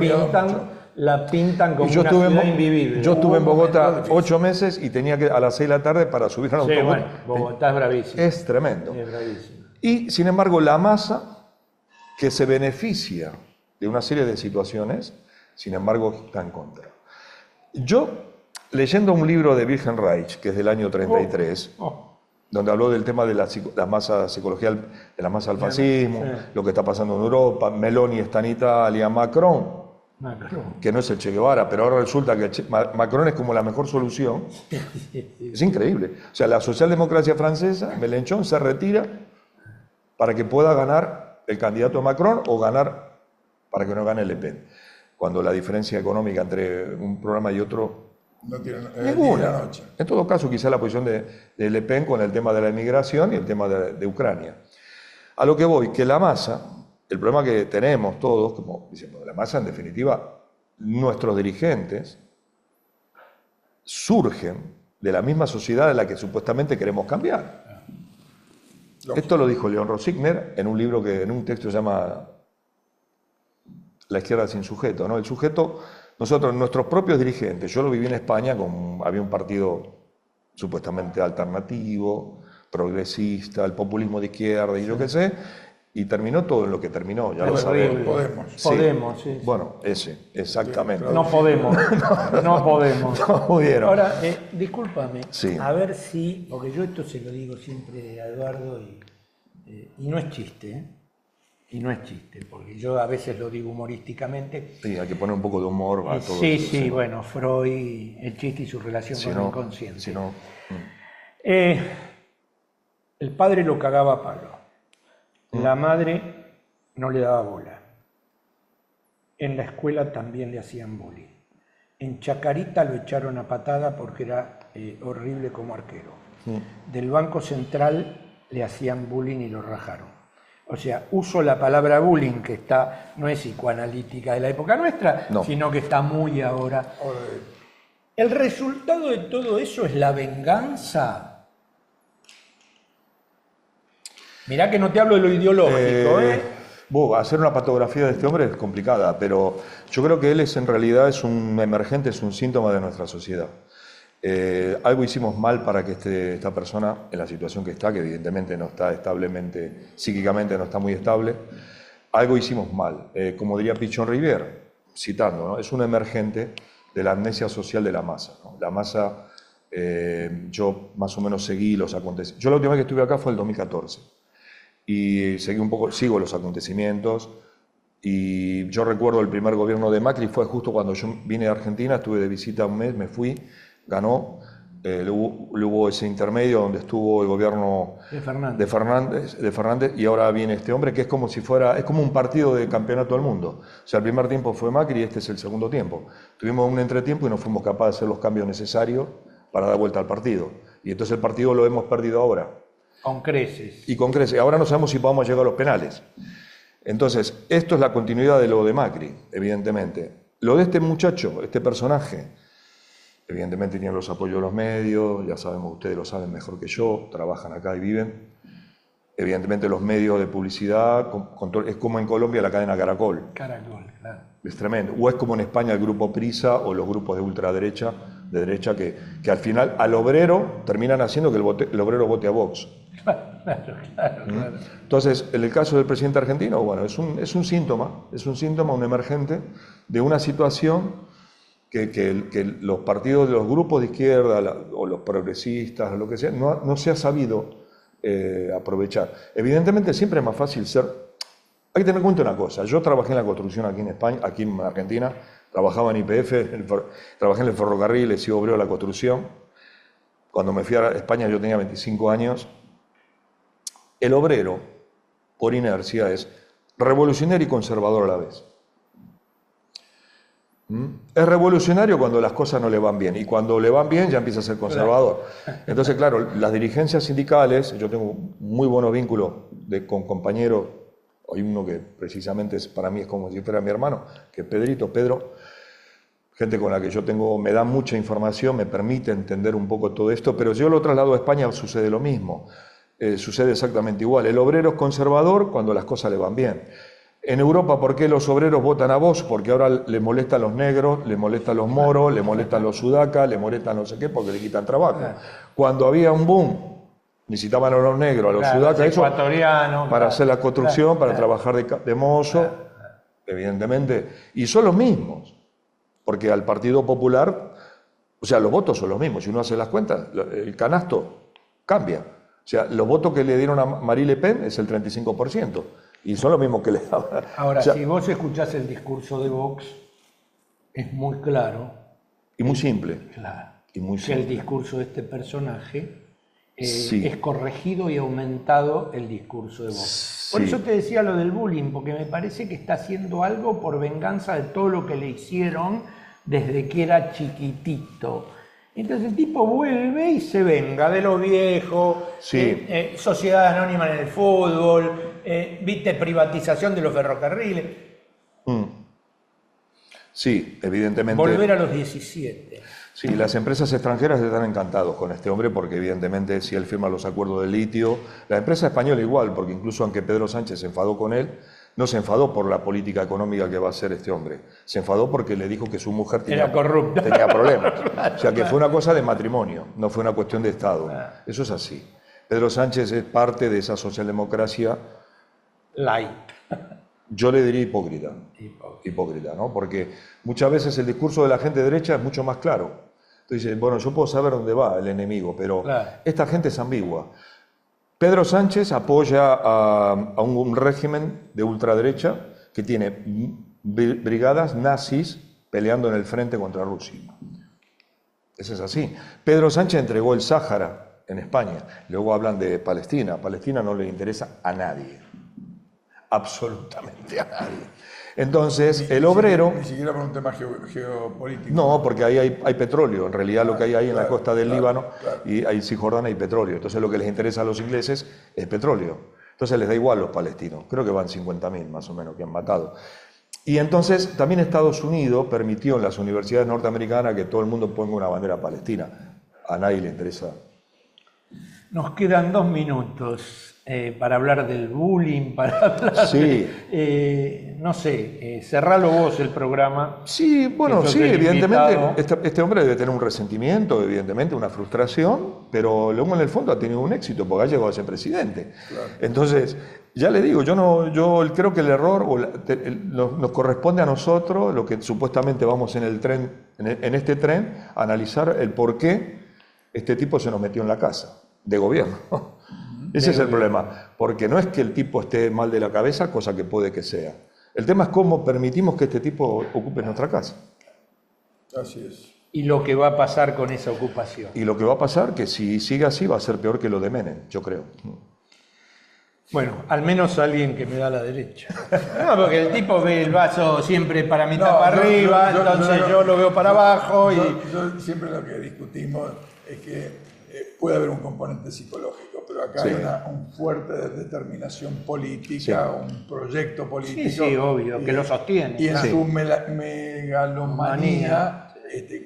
Speaker 1: pintan como una ciudad invivible.
Speaker 7: Yo estuve en Bogotá 8 meses y tenía que a las 6 de la tarde para subir a un autobús.
Speaker 1: Bueno, Bogotá es bravísimo.
Speaker 7: Es tremendo.
Speaker 1: Es bravísimo.
Speaker 7: Y, sin embargo, la masa que se beneficia de una serie de situaciones, sin embargo, está en contra. Yo, leyendo un libro de Wilhelm Reich, que es del año 33, donde habló del tema de la masa psicología, de la masa del fascismo, lo que está pasando en Europa, Meloni está en Italia, Macron, que no es el Che Guevara, pero ahora resulta que Macron es como la mejor solución. Es increíble. O sea, la socialdemocracia francesa, Mélenchon, se retira para que pueda ganar el candidato Macron o ganar para que no gane Le Pen. Cuando la diferencia económica entre un programa y otro
Speaker 2: no tiene
Speaker 7: ninguna.
Speaker 2: Noche.
Speaker 7: En todo caso, quizá la posición de Le Pen con el tema de la inmigración y el tema de Ucrania. A lo que voy, que la masa, el problema que tenemos todos, como diciendo, la masa en definitiva, nuestros dirigentes surgen de la misma sociedad de la que supuestamente queremos cambiar. Esto lo dijo León Rossigner en un libro en un texto se llama La izquierda sin sujeto, ¿no? El sujeto, nosotros, nuestros propios dirigentes, yo lo viví en España, había un partido supuestamente alternativo, progresista, el populismo de izquierda y yo qué sé, y terminó todo en lo que terminó, ya lo sabemos.
Speaker 2: Podemos.
Speaker 1: Sí.
Speaker 7: Bueno, ese, exactamente.
Speaker 1: No podemos. No podemos.
Speaker 7: No pudieron.
Speaker 1: Ahora, discúlpame,
Speaker 7: Sí.
Speaker 1: a ver si, porque yo esto se lo digo siempre a Eduardo y no es chiste, ¿eh? Y no es chiste, porque yo a veces lo digo humorísticamente.
Speaker 7: Sí, hay que poner un poco de humor a todo
Speaker 1: Sí,
Speaker 7: eso,
Speaker 1: sí, bueno, Freud, el chiste y su relación con el inconsciente.
Speaker 7: Si no,
Speaker 1: el padre lo cagaba a palo. La madre no le daba bola. En la escuela también le hacían bullying. En Chacarita lo echaron a patada porque era horrible como arquero. Del Banco Central le hacían bullying y lo rajaron. O sea, uso la palabra bullying, que no es psicoanalítica de la época nuestra, sino que está muy ahora. El resultado de todo eso es la venganza. Mirá que no te hablo de lo ideológico,
Speaker 7: hacer una patografía de este hombre es complicada, pero yo creo que él en realidad es un emergente, es un síntoma de nuestra sociedad. Algo hicimos mal para que esta persona, en la situación que está, que evidentemente no está establemente, psíquicamente no está muy estable, algo hicimos mal. Como diría Pichon Rivière, citando, ¿no? Es un emergente de la amnesia social de la masa, ¿no? La masa, yo más o menos seguí los acontecimientos. Yo la última vez que estuve acá fue el 2014 y seguí un poco, sigo los acontecimientos. Y yo recuerdo el primer gobierno de Macri, fue justo cuando yo vine a Argentina, estuve de visita un mes, me fui, ganó, luego hubo ese intermedio donde estuvo el gobierno de Fernández, y ahora viene este hombre que es como si fuera, es como un partido de campeonato del mundo. O sea, el primer tiempo fue Macri y este es el segundo tiempo. Tuvimos un entretiempo y no fuimos capaces de hacer los cambios necesarios para dar vuelta al partido. Y entonces el partido lo hemos perdido ahora.
Speaker 1: Con creces.
Speaker 7: Y con creces. Ahora no sabemos si podemos llegar a los penales. Entonces, esto es la continuidad de lo de Macri, evidentemente. Lo de este muchacho, este personaje, evidentemente tiene los apoyos de los medios, ya sabemos, ustedes lo saben mejor que yo, trabajan acá y viven. Evidentemente los medios de publicidad, es como en Colombia la cadena Caracol.
Speaker 1: Caracol, claro.
Speaker 7: Es tremendo. O es como en España el grupo Prisa o los grupos de ultraderecha, de derecha, que al final al obrero terminan haciendo que el obrero vote a Vox.
Speaker 1: Claro.
Speaker 7: Entonces, en el caso del presidente argentino, bueno, es un síntoma, un emergente de una situación que los partidos de los grupos de izquierda o los progresistas, o lo que sea, no se ha sabido aprovechar. Evidentemente siempre es más fácil ser... Hay que tener en cuenta una cosa, yo trabajé en la construcción aquí en España, aquí en Argentina, trabajaba en YPF, trabajé en el ferrocarril, he sido obrero de la construcción. Cuando me fui a España yo tenía 25 años. El obrero, por inercia, es revolucionario y conservador a la vez. Es revolucionario cuando las cosas no le van bien, y cuando le van bien ya empieza a ser conservador. Entonces, claro, las dirigencias sindicales, yo tengo muy buenos vínculos con compañeros, hay uno que precisamente para mí es como si fuera mi hermano, que es Pedro, gente con la que yo me da mucha información, me permite entender un poco todo esto, pero si yo lo traslado a España sucede lo mismo. Sucede exactamente igual. El obrero es conservador cuando las cosas le van bien. En Europa, ¿por qué los obreros votan a Vox? Porque ahora le molestan los negros, le molestan los moros, le molestan los sudacas, le molestan no sé qué, porque le quitan trabajo. Cuando había un boom, necesitaban a los negros, a los sudacas, eso, para hacer la construcción, para trabajar de mozo, evidentemente. Y son los mismos, porque al Partido Popular, o sea, los votos son los mismos. Si uno hace las cuentas, el canasto cambia. O sea, los votos que le dieron a Marine Le Pen es el 35%, y son los mismos que le daban.
Speaker 1: Ahora,
Speaker 7: o sea,
Speaker 1: si vos escuchás el discurso de Vox, es muy claro.
Speaker 7: Y muy simple.
Speaker 1: Claro.
Speaker 7: Y muy
Speaker 1: que
Speaker 7: simple.
Speaker 1: el discurso de este personaje
Speaker 7: Sí.
Speaker 1: es corregido y aumentado el discurso de Vox. Por
Speaker 7: Sí.
Speaker 1: eso te decía lo del bullying, porque me parece que está haciendo algo por venganza de todo lo que le hicieron desde que era chiquitito. Entonces el tipo vuelve y se venga de los viejos,
Speaker 7: Sí.
Speaker 1: sociedad anónima en el fútbol, viste, privatización de los ferrocarriles.
Speaker 7: Sí, evidentemente.
Speaker 1: Volver a los 17.
Speaker 7: Sí, las empresas extranjeras están encantados con este hombre porque evidentemente si él firma los acuerdos del litio, la empresa española igual, porque incluso aunque Pedro Sánchez se enfadó con él, no se enfadó por la política económica que va a hacer este hombre, se enfadó porque le dijo que su mujer
Speaker 1: Era corrupta.
Speaker 7: tenía problemas. O sea que fue una cosa de matrimonio, no fue una cuestión de Estado. Eso es así. Pedro Sánchez es parte de esa socialdemocracia,
Speaker 1: Light.
Speaker 7: yo le diría hipócrita. Hipócrita, ¿no? Porque muchas veces el discurso de la gente de derecha es mucho más claro. Entonces, bueno, yo puedo saber dónde va el enemigo, pero esta gente es ambigua. Pedro Sánchez apoya a un régimen de ultraderecha que tiene brigadas nazis peleando en el frente contra Rusia. Eso es así. Pedro Sánchez entregó el Sáhara en España. Luego hablan de Palestina. Palestina no le interesa a nadie. Absolutamente a nadie. Entonces, el obrero...
Speaker 2: Ni siquiera por un tema geopolítico.
Speaker 7: No, porque ahí hay petróleo. En realidad lo que hay ahí en la costa del Líbano y ahí en Cisjordania hay petróleo. Entonces lo que les interesa a los ingleses es petróleo. Entonces les da igual a los palestinos. Creo que van 50.000 más o menos que han matado. Y entonces también Estados Unidos permitió en las universidades norteamericanas que todo el mundo ponga una bandera palestina. A nadie le interesa.
Speaker 1: Nos quedan 2 minutos para hablar del bullying, para hablar
Speaker 7: Sí.
Speaker 1: no sé, cerralo vos el programa.
Speaker 7: Sí, bueno,
Speaker 1: Que sos
Speaker 7: sí,
Speaker 1: el
Speaker 7: evidentemente
Speaker 1: invitado.
Speaker 7: este hombre debe tener un resentimiento, evidentemente una frustración, pero luego en el fondo ha tenido un éxito porque ha llegado a ser presidente. Entonces, ya le digo, yo creo que el error nos corresponde a nosotros, lo que supuestamente vamos en el tren, en este tren, analizar el por qué este tipo se nos metió en la casa de gobierno. Ese es el problema, porque no es que el tipo esté mal de la cabeza, cosa que puede que sea. El tema es cómo permitimos que este tipo ocupe nuestra casa.
Speaker 2: Así es.
Speaker 1: Y lo que va a pasar con esa ocupación.
Speaker 7: Y lo que va a pasar, que si sigue así, va a ser peor que lo de Menem, yo creo.
Speaker 1: Bueno, al menos alguien que me da la derecha. No, porque el tipo ve el vaso siempre para mitad para arriba, entonces yo lo veo para abajo y...
Speaker 2: Yo siempre lo que discutimos es que puede haber un componente psicológico, pero acá
Speaker 7: Sí.
Speaker 2: hay un fuerte determinación política, un proyecto político.
Speaker 1: Sí, obvio, que lo sostiene.
Speaker 2: Y en
Speaker 1: Sí.
Speaker 2: su megalomanía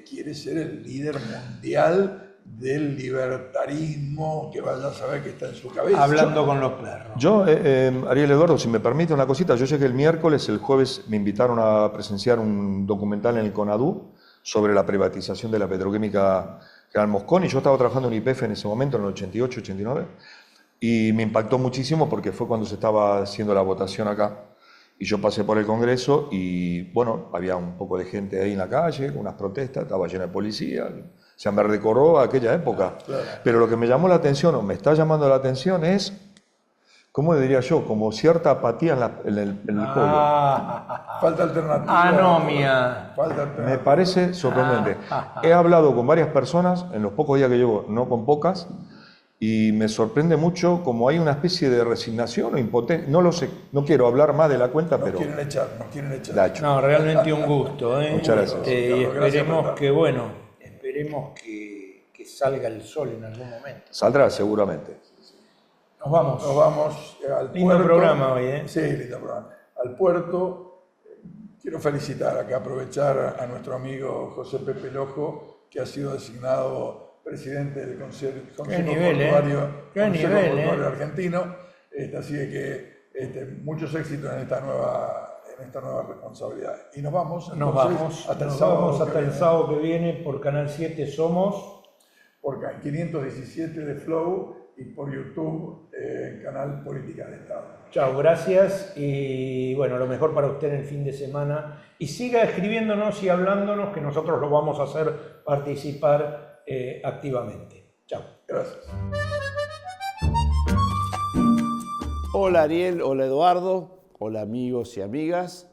Speaker 2: quiere ser el líder mundial del libertarismo, que vaya a saber que está en su cabeza.
Speaker 1: Hablando con los perros.
Speaker 7: Yo, Ariel Eduardo, si me permite una cosita, yo llegué el miércoles, el jueves me invitaron a presenciar un documental en el CONADU sobre la privatización de la petroquímica General Mosconi. Yo estaba trabajando en YPF en ese momento, en el 88, 89, y me impactó muchísimo porque fue cuando se estaba haciendo la votación acá. Y yo pasé por el Congreso y, bueno, había un poco de gente ahí en la calle, unas protestas, estaba llena de policía. O sea, me recorrió aquella época.
Speaker 2: Claro.
Speaker 7: Pero lo que me llamó la atención, o me está llamando la atención, es, ¿cómo diría yo? Como cierta apatía en el pueblo.
Speaker 2: Falta alternativa.
Speaker 1: Anomia.
Speaker 2: Falta alternativa.
Speaker 7: Me parece sorprendente. He hablado con varias personas, en los pocos días que llevo, no con pocas, y me sorprende mucho como hay una especie de resignación o impotencia. No lo sé, no quiero hablar más de la cuenta,
Speaker 2: Nos
Speaker 7: pero...
Speaker 2: quieren echar.
Speaker 7: Dacho.
Speaker 1: No, realmente un gusto.
Speaker 7: Muchas gracias.
Speaker 1: Y
Speaker 2: Carlos, gracias
Speaker 1: esperemos
Speaker 2: por
Speaker 1: que, bueno, esperemos que salga el sol en algún momento.
Speaker 7: Saldrá seguramente.
Speaker 1: Nos vamos.
Speaker 2: Nos vamos al
Speaker 1: Lindo
Speaker 2: puerto.
Speaker 1: programa hoy, ¿eh?
Speaker 2: Sí, lindo programa. Al puerto, quiero felicitar acá, aprovechar a nuestro amigo José Pepe Lojo, que ha sido designado presidente del Consejo
Speaker 1: nivel,
Speaker 2: Portuario,
Speaker 1: Qué
Speaker 2: Consejo
Speaker 1: nivel,
Speaker 2: Portuario Argentino. Así de que muchos éxitos en esta nueva responsabilidad. Y nos vamos.
Speaker 1: Nos
Speaker 2: entonces,
Speaker 1: vamos
Speaker 2: hasta el
Speaker 1: nos
Speaker 2: sábado.
Speaker 1: vamos hasta
Speaker 2: que
Speaker 1: el
Speaker 2: viene.
Speaker 1: sábado que viene por Canal 7 Somos.
Speaker 2: Por 517 de Flow y por YouTube, canal Política de Estado.
Speaker 1: Chao, gracias y bueno, lo mejor para usted en el fin de semana. Y siga escribiéndonos y hablándonos que nosotros lo vamos a hacer participar activamente. Chao.
Speaker 2: Gracias.
Speaker 8: Hola Ariel, hola Eduardo, hola amigos y amigas.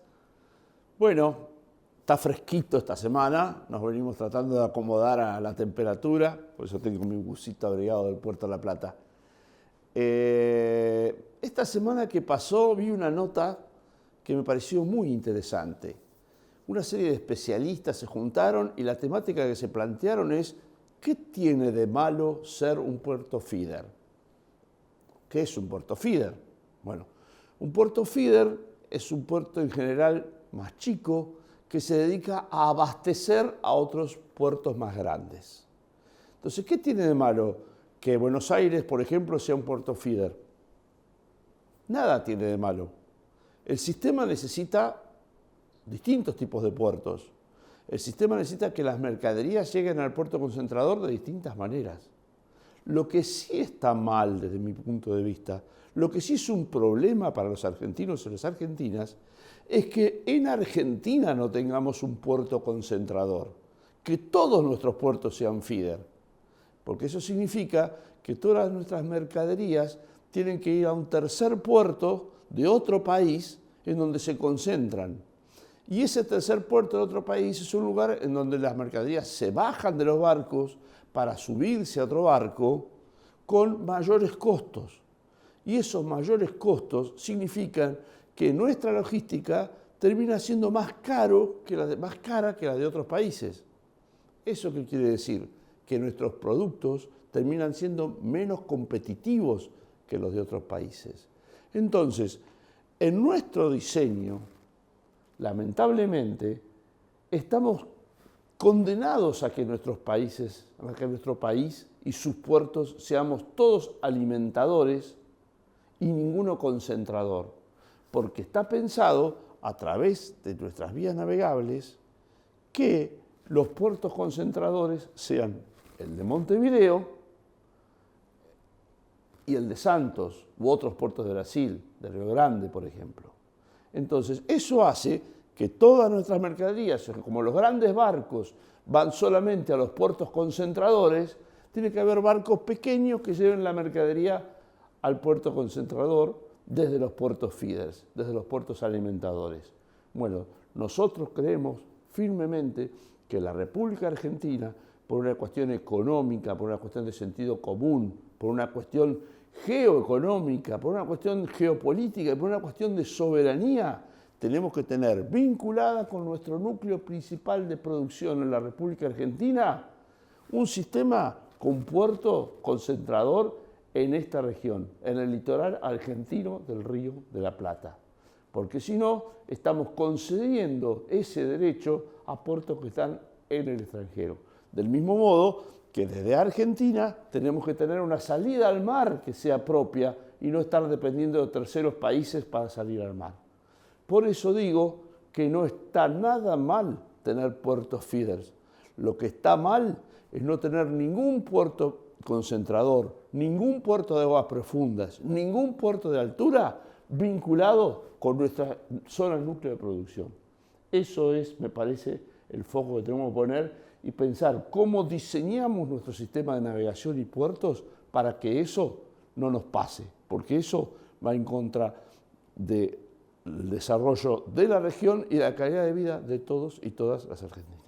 Speaker 8: Bueno, está fresquito esta semana, nos venimos tratando de acomodar a la temperatura, por eso tengo mi busito abrigado del Puerto de la Plata. Esta semana que pasó vi una nota que me pareció muy interesante. Una serie de especialistas se juntaron y la temática que se plantearon es ¿qué tiene de malo ser un puerto feeder? ¿Qué es un puerto feeder? Bueno, un puerto feeder es un puerto en general más chico que se dedica a abastecer a otros puertos más grandes. Entonces, ¿qué tiene de malo que Buenos Aires, por ejemplo, sea un puerto feeder? Nada tiene de malo. El sistema necesita distintos tipos de puertos. El sistema necesita que las mercaderías lleguen al puerto concentrador de distintas maneras. Lo que sí está mal desde mi punto de vista, lo que sí es un problema para los argentinos y las argentinas, es que en Argentina no tengamos un puerto concentrador, que todos nuestros puertos sean feeder, porque eso significa que todas nuestras mercaderías tienen que ir a un tercer puerto de otro país en donde se concentran. Y ese tercer puerto de otro país es un lugar en donde las mercaderías se bajan de los barcos para subirse a otro barco con mayores costos. Y esos mayores costos significan que nuestra logística termina siendo más cara que la de otros países. ¿Eso qué quiere decir? Que nuestros productos terminan siendo menos competitivos que los de otros países. Entonces, en nuestro diseño, lamentablemente, estamos condenados a que nuestro país y sus puertos seamos todos alimentadores y ninguno concentrador, porque está pensado a través de nuestras vías navegables que los puertos concentradores sean el de Montevideo y el de Santos u otros puertos de Brasil, de Río Grande, por ejemplo. Entonces, eso hace que todas nuestras mercaderías, como los grandes barcos van solamente a los puertos concentradores, tiene que haber barcos pequeños que lleven la mercadería al puerto concentrador desde los puertos feeders, desde los puertos alimentadores. Bueno, nosotros creemos firmemente que la República Argentina, por una cuestión económica, por una cuestión de sentido común, por una cuestión geoeconómica, por una cuestión geopolítica y por una cuestión de soberanía, tenemos que tener vinculada con nuestro núcleo principal de producción en la República Argentina un sistema con puerto concentrador en esta región, en el litoral argentino del Río de la Plata. Porque si no, estamos concediendo ese derecho a puertos que están en el extranjero. Del mismo modo que desde Argentina tenemos que tener una salida al mar que sea propia y no estar dependiendo de terceros países para salir al mar. Por eso digo que no está nada mal tener puertos feeders. Lo que está mal es no tener ningún puerto concentrador, ningún puerto de aguas profundas, ningún puerto de altura vinculado con nuestra zona núcleo de producción. Eso es, me parece, el foco que tenemos que poner y pensar cómo diseñamos nuestro sistema de navegación y puertos para que eso no nos pase, porque eso va en contra del desarrollo de la región y de la calidad de vida de todos y todas las argentinas.